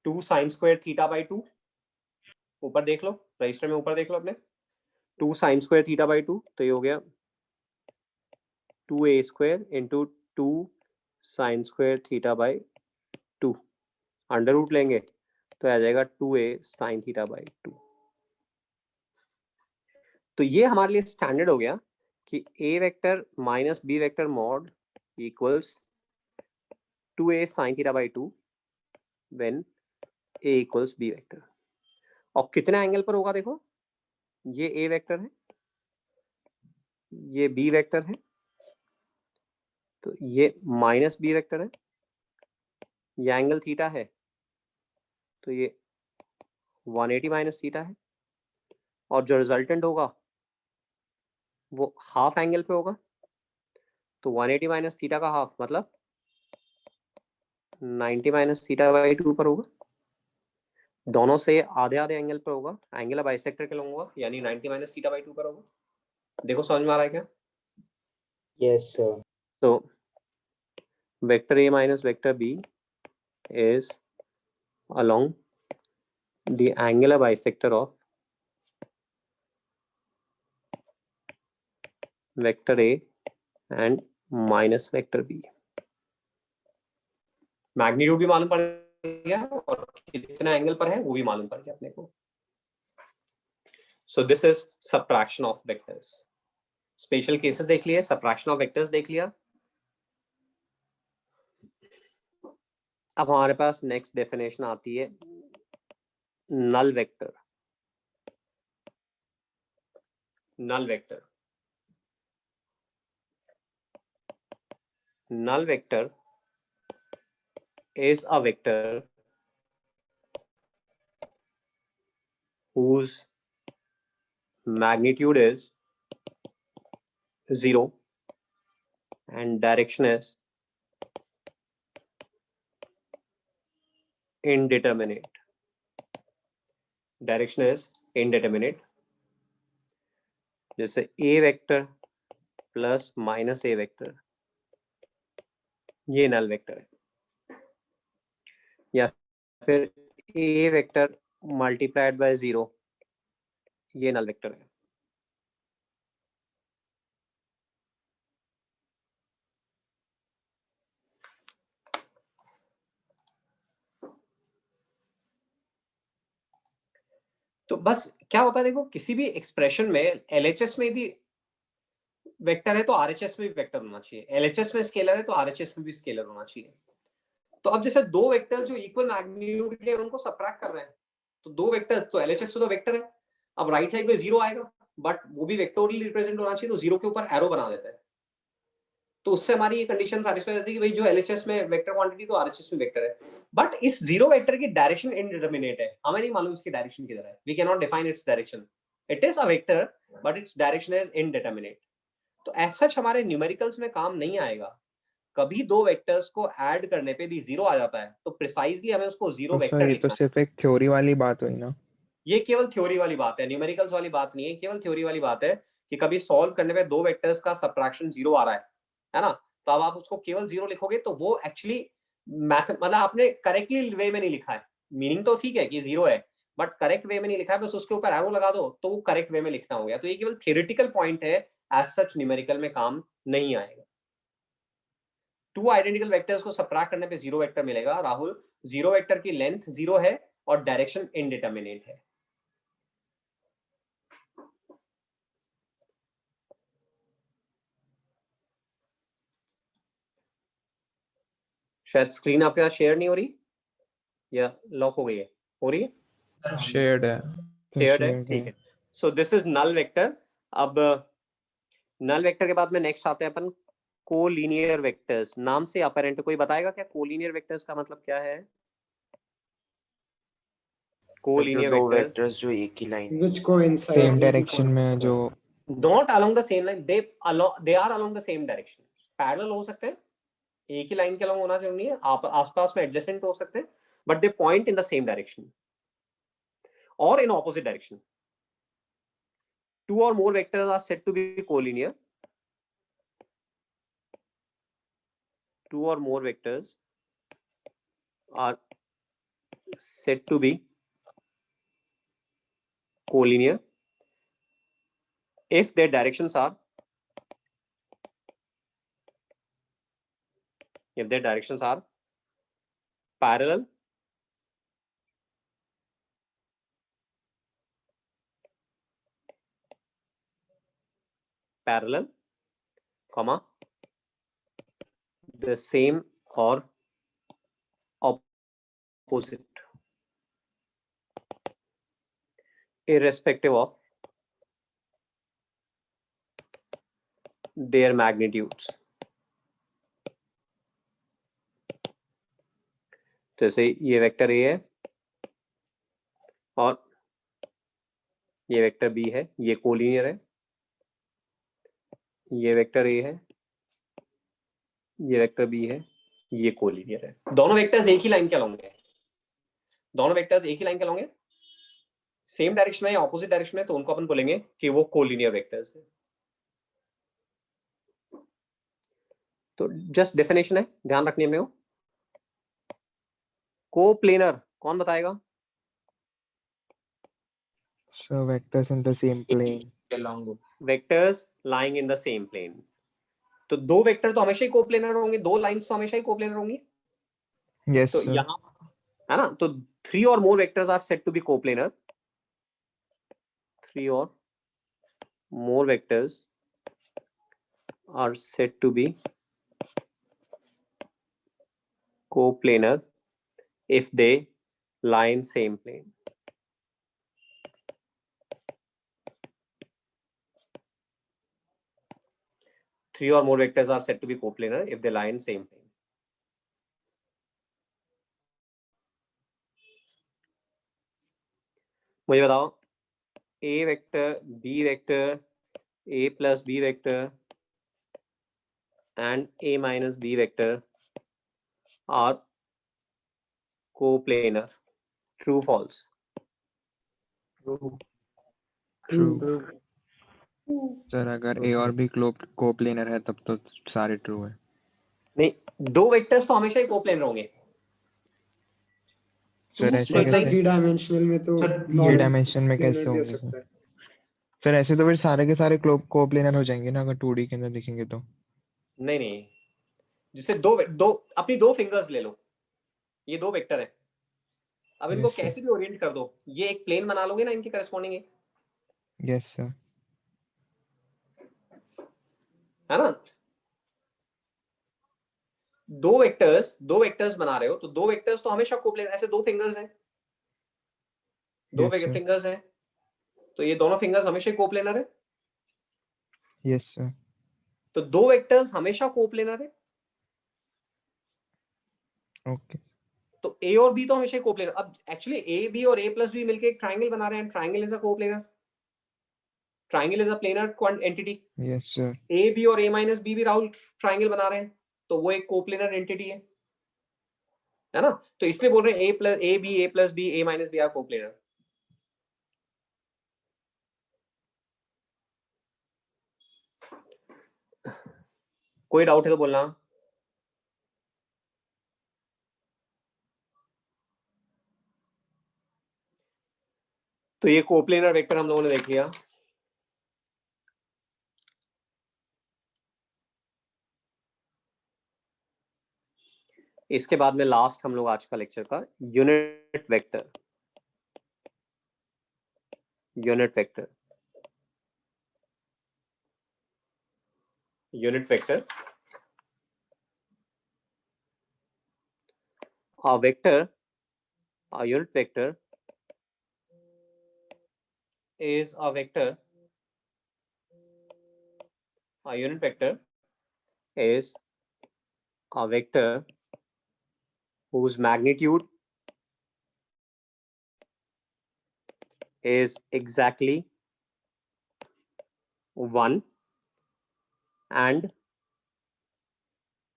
2 sin square theta by 2. ऊपर देख लो, register में ऊपर देख लो अपने, 2 sin square theta by 2, तो ये हो गया 2a square into 2 sin square theta by 2, under root लेंगे तो आ जाएगा 2a sin theta by 2। तो ये हमारे लिए स्टैंडर्ड हो गया कि a vector minus b vector mod equals 2a sin theta by 2 when a इक्वल्स b वेक्टर। और कितने एंगल पर होगा देखो, ये a वेक्टर है, ये b वेक्टर है, तो ये माइनस b वेक्टर है, ये एंगल थीटा है, तो ये 180 माइनस थीटा है, और जो रिजल्टेंट होगा वो हाफ एंगल पे होगा, तो 180 माइनस थीटा का हाफ मतलब 90 माइनस थीटा बाई 2 पर होगा। दोनों से आधे आधे एंगल पर होगा, एंगल बाइसेक्टर के लूंगा, यानी 90 माइनस थीटा बाई 2 पर होगा। देखो समझ में आ रहा है क्या? Yes sir. तो vector a minus vector b is along the angular bisector of vector a and minus vector b। Magnitude भी मालूम पड़ गया और कितना एंगल पर है वो भी मालूम पड़ गया अपने को। सो this is subtraction of vectors. Special cases देख लिए, सबट्रैक्शन ऑफ वेक्टर्स देख लिया। अब हमारे पास नेक्स्ट डेफिनेशन आती है null vector. Null vector, null vector is a vector whose magnitude is 0 and direction is indeterminate. Direction is indeterminate. जैसे a vector plus minus a vector, ये नल वेक्टर है। या फिर a वेक्टर मल्टीप्लाइड बाय 0, ये null vector है। तो बस क्या होता है देखो, किसी भी एक्सप्रेशन में LHS में भी वेक्टर है तो RHS में भी वेक्टर होना चाहिए, LHS में स्केलर है तो RHS में भी स्केलर होना चाहिए। तो अब जैसे दो वेक्टर जो इक्वल मैग्नीट्यूड के उनको सबट्रैक्ट कर रहे हैं, तो दो वेक्टर्स तो LHS में तो वेक्टर है, अब राइट साइड पे 0 आएगा, बट वो भी वेक्टोरियल रिप्रेजेंट होना चाहिए, तो 0 के ऊपर एरो बना देता है। तो उससे हमारी ये कंडीशन सैटिस्फाई होती है कि भाई जो LHS में वेक्टर क्वांटिटी तो RHS में वेक्टर है। बट इस 0 वेक्टर की डायरेक्शन इनडिटरमिनेट है, हमें नहीं मालूम इसकी डायरेक्शन किधर है। We can not define its direction. It is a vector but its direction is indeterminate. तो एज सच हमारे न्यूमेरिकल्स में काम नहीं आएगा। कभी दो वेक्टर्स को ऐड करने पे भी 0 आ जाता है, तो प्रिसाइजली हमें उसको 0 वेक्टर ये तो लिखना है। सिर्फ एक थ्योरी वाली बात हुई ना? ये केवल थ्योरी वाली बात है, न्यूमेरिकल्स वाली बात नहीं है, केवल थ्योरी वाली बात है कि कभी सॉल्व करने पे दो वेक्टर्स का सबट्रैक्शन 0 आ रहा है ना, तो अब आप उसको केवल 0 लिखोगे तो वो एक्चुअली मतलब आपने करेक्टली वे में नहीं लिखा है। मीनिंग तो ठीक है कि 0 है, बट करेक्ट वे में नहीं लिखा है, बस उसके ऊपर एरो लगा दो तो वो करेक्ट वे में लिखना हो गया। तो ये केवल थियोरेटिकल पॉइंट है, एज सच न्यूमेरिकल में काम नहीं आएगा। टू आइडेंटिकल वेक्टर्स को सबट्रैक्ट करने पे 0 वेक्टर मिलेगा। राहुल, 0 वेक्टर की लेंथ 0 है और डायरेक्शन इनडिटरमिनेट है। शायद स्क्रीन आपके साथ शेयर नहीं हो रही या लॉक हो गई है? हो रही है? शेयर्ड है। शेयर्ड है, ठीक है। So this is null vector. अब नल वेक्टर के बाद में नेक्स्ट आते हैं अपन कोलिनियर वेक्टर्स। नाम से अपरेंट, कोई बताएगा क्या कोलिनियर वेक्टर्स का मतलब क्या है? कोलिनियर दो वेक्टर्स वेक्टर्स जो एक ही line which coincide same direction में जो not along the same line, they are along the same direction. Parallel हो सकते हैं, एक ही लाइन के along होना जरूरी है, आप आसपास में एडजेसेंट हो सकते हैं, but they point in the same direction or in opposite direction. Two or more vectors are said to be collinear. Two or more vectors are said to be collinear if their directions are parallel comma the same or opposite irrespective of their magnitudes. जैसे ये vector A है और ये vector B है, ये collinear है। ये vector A है, ये वेक्टर बी है, ये कोलिनियर है। दोनों वेक्टर्स एक ही लाइन के अलॉन्ग है, दोनों वेक्टर्स एक ही लाइन के अलॉन्ग है, सेम डायरेक्शन में या ऑपोजिट डायरेक्शन में, तो उनको अपन बोलेंगे कि वो कोलिनियर वेक्टर्स है। तो जस्ट डेफिनेशन है, ध्यान रखने में हो। कोप्लेनर कौन बताएगा? so vectors in the same plane. Vectors lying in the same plane. तो दो वेक्टर तो हमेशा ही कोप्लेनर होंगे, दो लाइंस तो हमेशा ही कोप्लेनर होंगी। Yes तो sir. यहाँ है ना, तो 3 or more vectors are said to be coplanar. 3 or more vectors are said to be coplanar if they lie in same plane. Three or more vectors are said to be coplanar if they lie in same plane. मुझे बताओ, a vector, b vector, a plus b vector and a minus b vector are coplanar. True, false? True. Sir अगर a और b coplanar है तब तो सारे true है। नहीं, दो वेक्टर्स तो हमेशा ही कोप्लेनर होंगे। सर ऐसे मतलब कैसे? 3 डायमेंशनल में तो थ्री non डायमेंशन में planar कैसे भी हो होंगे सकता सर? है। सर ऐसे तो फिर सारे के सारे कोप्लेनर हो जाएंगे ना अगर 2D के अंदर दिखेंगे तो। नहीं नहीं, जिससे दो अपनी दो फिंगर्स ले लो, ये दो वेक्टर है, अब इनको Yes, sir. कैसे भी ओरिएंट कर दो, ये एक प्लेन बना लोगे ना इनके करस्पॉन्डिंग, Yes sir. है ना। दो वेक्टर्स बना रहे हो तो दो वेक्टर्स तो हमेशा कोप्लेनर, ऐसे दो फिंगर्स हैं, दो Yes, sir. फिंगर्स हैं, तो ये दोनों फिंगर्स हमेशा कोप्लेनर है। Yes sir. तो दो वेक्टर्स हमेशा कोप्लेनर है। Okay. तो ए और बी तो हमेशा कोप्लेनर। अब एक्चुअली ए बी और ए प्लस बी मिलके एक ट्राइंगल बना रहे हैं, triangle is a coplanar, triangle is a planar entity. Yes sir. A B और ए माइनस बी भी राहुल ट्राइंगल बना रहे हैं, तो वो एक कोप्लेनर एंटिटी है ना। तो इसलिए बोल रहे हैं a plus b a minus b are coplanar. कोई डाउट है तो बोलना। तो ये कोप्लेनर वेक्टर हम लोगों ने देख लिया। इसके बाद में लास्ट हम लोग आज का लेक्चर का unit vector unit vector a vector, a unit vector is a vector, a unit vector is a vector whose magnitude is exactly 1 and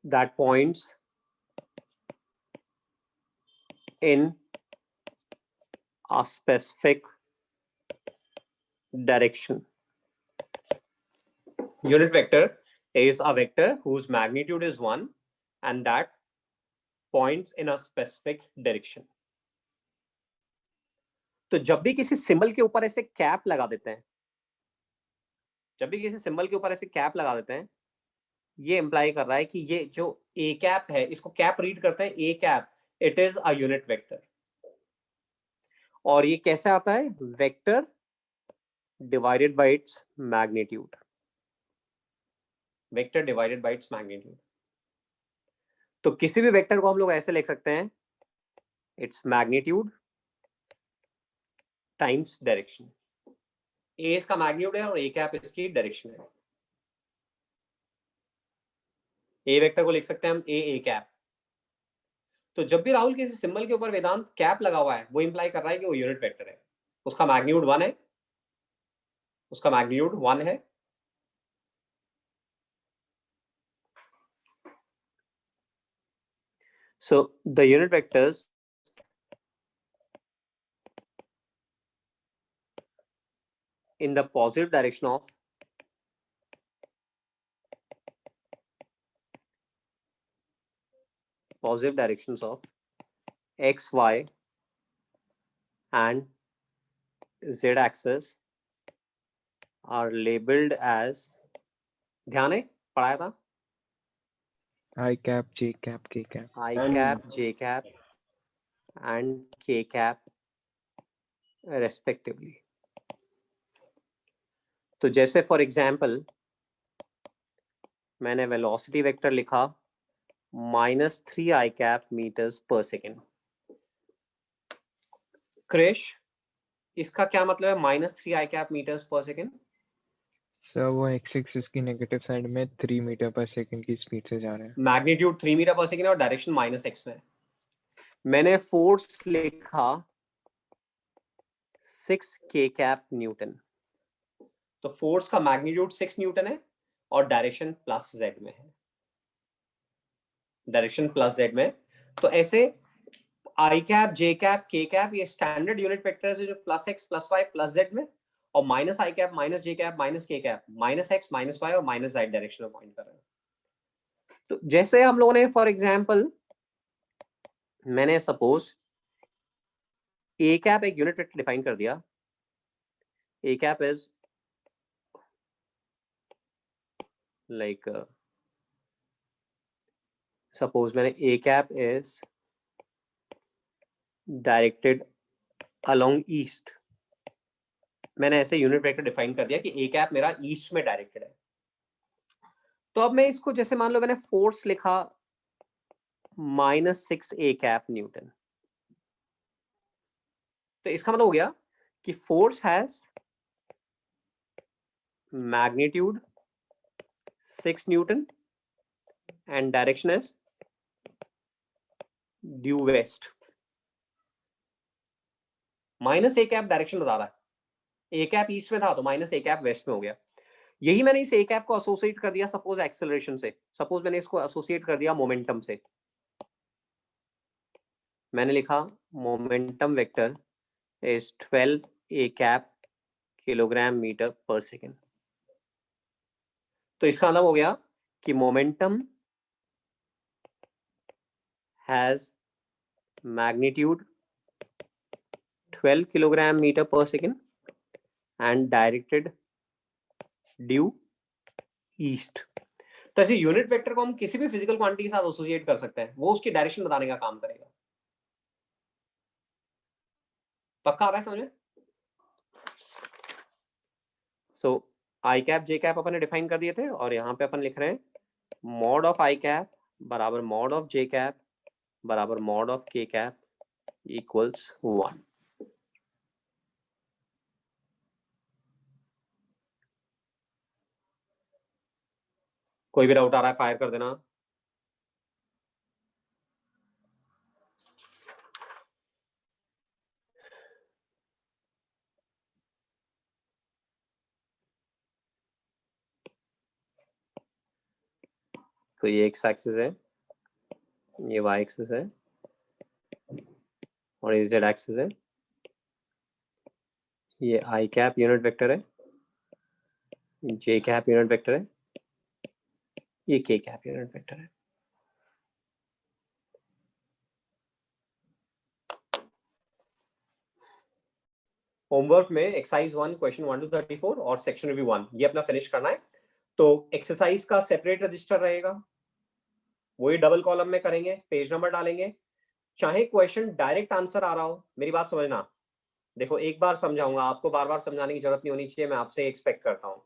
that points in a specific direction. Unit vector is a vector whose magnitude is 1 and that points in a specific direction. तो जब भी किसी symbol के ऊपर ऐसे cap लगा देते हैं, जब भी किसी सिंबल के ऊपर ऐसे कैप लगा देते हैं, ये इंप्लाई कर रहा है कि ये जो ए कैप है, इसको कैप रीड करते हैं a cap, it is a unit vector. और ये कैसे आता है? Vector divided by its magnitude. Vector divided by its magnitude. तो किसी भी वेक्टर को हम लोग ऐसे लिख सकते हैं, इट्स मैग्नीट्यूड टाइम्स डायरेक्शन. ए इसका मैग्नीट्यूड है और ए कैप इसकी डायरेक्शन है. ए वेक्टर को लिख सकते हैं हम ए कैप. तो जब भी राहुल किसी सिंबल के ऊपर वेदांत कैप लगा हुआ है, वो इंप्लाई कर रहा है कि वो यूनिट वेक्टर है. उसका मैग्नीट्यूड 1 है, उसका मैग्नीट्यूड 1 है. So the unit vectors in the positive direction of positive directions of x, y and z axis are labeled as, ध्यान है पढ़ाया था, I cap, J cap, K cap. I cap, J cap and K cap respectively. तो जैसे for example मैंने velocity vector लिखा -3 I cap meters per second. Krrish, इसका क्या मतलब है -3 I cap meters per second? Sir वो x एक्सिस की नेगेटिव साइड में 3 मीटर पर सेकंड की स्पीड से जा रहे हैं. मैग्नीट्यूड 3 मीटर पर सेकंड और डायरेक्शन -x में. मैंने फोर्स लिखा 6 K कैप न्यूटन. तो फोर्स का मैग्नीट्यूड 6 न्यूटन है और डायरेक्शन +z में है. डायरेक्शन +z में. तो ऐसे I cap, J cap, K cap ये स्टैंडर्ड यूनिट वेक्टर्स है जो +x, +y, +z में, और -I cap, -J cap, -K cap, -x, -y और -z डायरेक्शन में पॉइंट कर रहे हैं. तो जैसे हम लोगों ने फॉर एग्जांपल मैंने सपोज ए कैप एक यूनिट वेक्टर डिफाइन कर दिया. A cap is like suppose मैंने a cap is directed along east. मैंने ऐसे यूनिट वेक्टर डिफाइन कर दिया कि ए कैप मेरा ईस्ट में डायरेक्टेड है. तो अब मैं इसको जैसे मान लो मैंने फोर्स लिखा -6 A कैप न्यूटन. तो इसका मतलब हो गया कि force has magnitude 6 newton and direction is due west. -A cap direction बता रहा है. ए कैप ईस्ट में था तो -A कैप वेस्ट में हो गया. यही मैंने इस ए कैप को एसोसिएट कर दिया सपोज एक्सेलरेशन से. सपोज मैंने इसको एसोसिएट कर दिया मोमेंटम से. मैंने लिखा momentum vector is 12 A cap kilogram metre per second. तो इसका मतलब हो गया कि momentum has magnitude 12 kilogram metre per second and directed due east. तो ऐसे यूनिट वेक्टर को हम किसी भी फिजिकल क्वांटिटी के साथ एसोसिएट कर सकते हैं. वो उसकी डायरेक्शन बताने का काम करेगा. पक्का आ रहा है समझ में? सो आई कैप जे कैप अपन ने डिफाइन कर दिए थे और यहाँ पे अपन लिख रहे हैं मॉड ऑफ आई कैप बराबर मॉड ऑफ जे कैप बराबर mod of k cap equals 1। कोई भी डाउट आ रहा है फायर कर देना। तो ये x एक्सिस है, ये y एक्सिस है और ये z एक्सिस है। ये i कैप यूनिट वेक्टर है, j कैप यूनिट वेक्टर है, ये k कैप यूनिट वेक्टर है। होमवर्क में एक्सरसाइज 1 क्वेश्चन 1 to 34 और सेक्शन रिव्यू 1 ये अपना फिनिश करना है। तो एक्सरसाइज का सेपरेट रजिस्टर रहेगा, वही डबल कॉलम में करेंगे, पेज नंबर डालेंगे। चाहे क्वेश्चन डायरेक्ट आंसर आ रहा हो, मेरी बात समझना, देखो एक बार समझाऊंगा, आपको बार बार समझाने की जरूरत नहीं होनी चाहिए, मैं आपसे एक्सपेक्ट करता हूँ।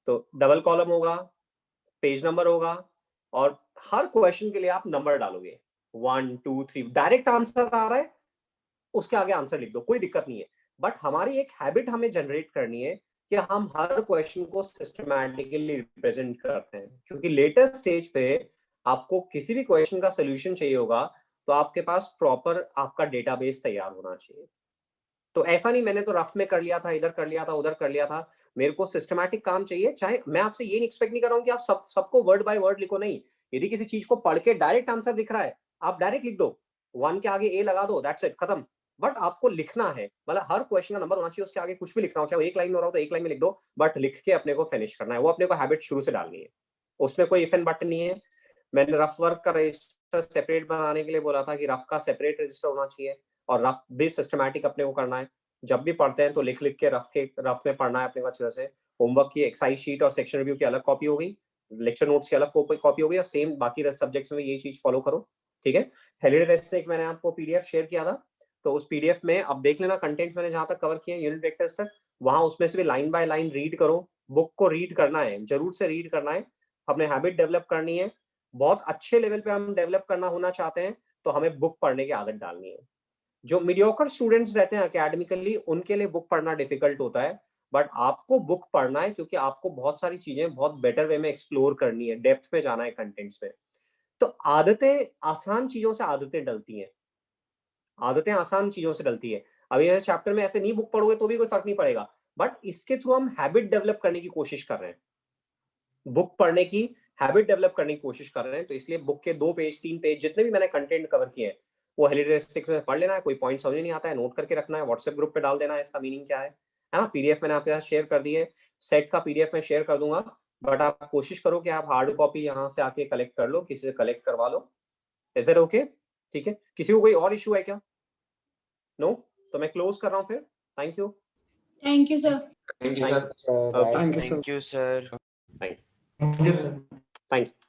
तो डबल कॉलम होगा, पेज नंबर होगा और हर क्वेश्चन के लिए आप नंबर डालोगे 1 2 3। डायरेक्ट आंसर आ रहा है उसके आगे आंसर लिख दो, कोई दिक्कत नहीं है। बट हमारी एक हैबिट हमें जनरेट करनी है कि हम हर क्वेश्चन को सिस्टमैटिकली रिप्रेजेंट करते हैं, क्योंकि लेटर स्टेज पे आपको किसी भी क्वेश्चन का सोल्यूशन चाहिए होगा तो आपके पास प्रॉपर आपका डेटाबेस तैयार होना चाहिए। तो ऐसा नहीं मैंने तो रफ में कर लिया था, इधर कर लिया था, उधर कर लिया था, मेरे को सिस्टमैटिक काम चाहिए। चाहे मैं आपसे ये नहीं एक्सपेक्ट नहीं कर रहा हूँ कि आप सबको वर्ड बाय वर्ड लिखो, नहीं। यदि किसी चीज को पढ़ के डायरेक्ट आंसर दिख रहा है, आप डायरेक्ट लिख दो, 1 के आगे ए लगा दो, दैट्स इट, खत्म। बट आपको लिखना है, मतलब हर क्वेश्चन का नंबर होना चाहिए, उसके आगे कुछ भी लिखना हो, चाहे वो एक लाइन में हो रहा हो तो एक लाइन में लिख दो, बट लिख के अपने को फिनिश करना है। वो अपने को हैबिट शुरू से डालनी है, उसमें कोई इफ एंड बट नहीं है। मैंने रफ वर्क का रजिस्टर सेपरेट बनाने के लिए बोला था कि रफ का सेपरेट रजिस्टर होना चाहिए और रफ भी सिस्टमैटिक अपने को करना है। जब भी पढ़ते हैं तो लिख लिख के रफ में पढ़ना है अपने को अच्छे से। होमवर्क की एक्सरसाइज शीट और सेक्शन रिव्यू की अलग कॉपी हो गई, लेक्चर नोट्स की अलग कॉपी हो गई, और सेम बाकी सब्जेक्ट्स में ये चीज फॉलो करो, ठीक है। हेलिडेरेस एक मैंने आपको पीडीएफ शेयर किया था, तो उस पीडीएफ में अब देख लेना कंटेंट्स मैंने जहां तक कवर किए यूनिट वेक्टर्स तक, वहां उसमें से भी लाइन बाय लाइन रीड करो। बुक को रीड करना है, जरूर से रीड करना है, अपने हैबिट डेवलप करनी है। बहुत अच्छे लेवल पे हम डेवलप करना होना चाहते हैं तो हमें बुक पढ़ने की आदत डालनी है। जो मीडियोकर स्टूडेंट्स रहते हैं एकेडमिकली, उनके लिए बुक पढ़ना डिफिकल्ट होता है, बट आपको बुक पढ़ना है क्योंकि आपको बहुत सारी चीजें बहुत बेटर वे में एक्सप्लोर करनी है, डेप्थ में जाना है कंटेंट्स में। तो आदतें आसान चीजों से आदतें डलती हैं, आदतें आसान चीजों से डलती है। अभी ऐसे चैप्टर में ऐसे नहीं बुक पढ़ोगे तो भी कोई फर्क नहीं पड़ेगा, बट इसके थ्रू हम हैबिट डेवलप करने की कोशिश कर रहे हैं, बुक पढ़ने की हैबिट डेवलप करने की कोशिश कर रहे हैं। तो इसलिए बुक के 2 पेज 3 पेज जितने भी मैंने कंटेंट कवर किए हैं वो हेलिडेरिस्टिक्स में पढ़ लेना है। कोई पॉइंट समझ नहीं आता है, नोट करके रखना है, व्हाट्सएप ग्रुप पे डाल देना है इसका मीनिंग क्या है ना। पीडीएफ मैंने आपके साथ शेयर कर दी है, सेट का पीडीएफ में शेयर कर दूंगा, बट आप कोशिश करो कि आप हार्ड कॉपी यहाँ से आके कलेक्ट कर लो, किसी से कलेक्ट करवा लो। Is it okay? ठीक है, किसी को कोई और इशू है क्या? नो? तो मैं क्लोज कर रहा हूँ फिर। Thank you. Thank you sir. Thank you sir. Thank you sir. Thank you, sir. Thank thank you sir. You.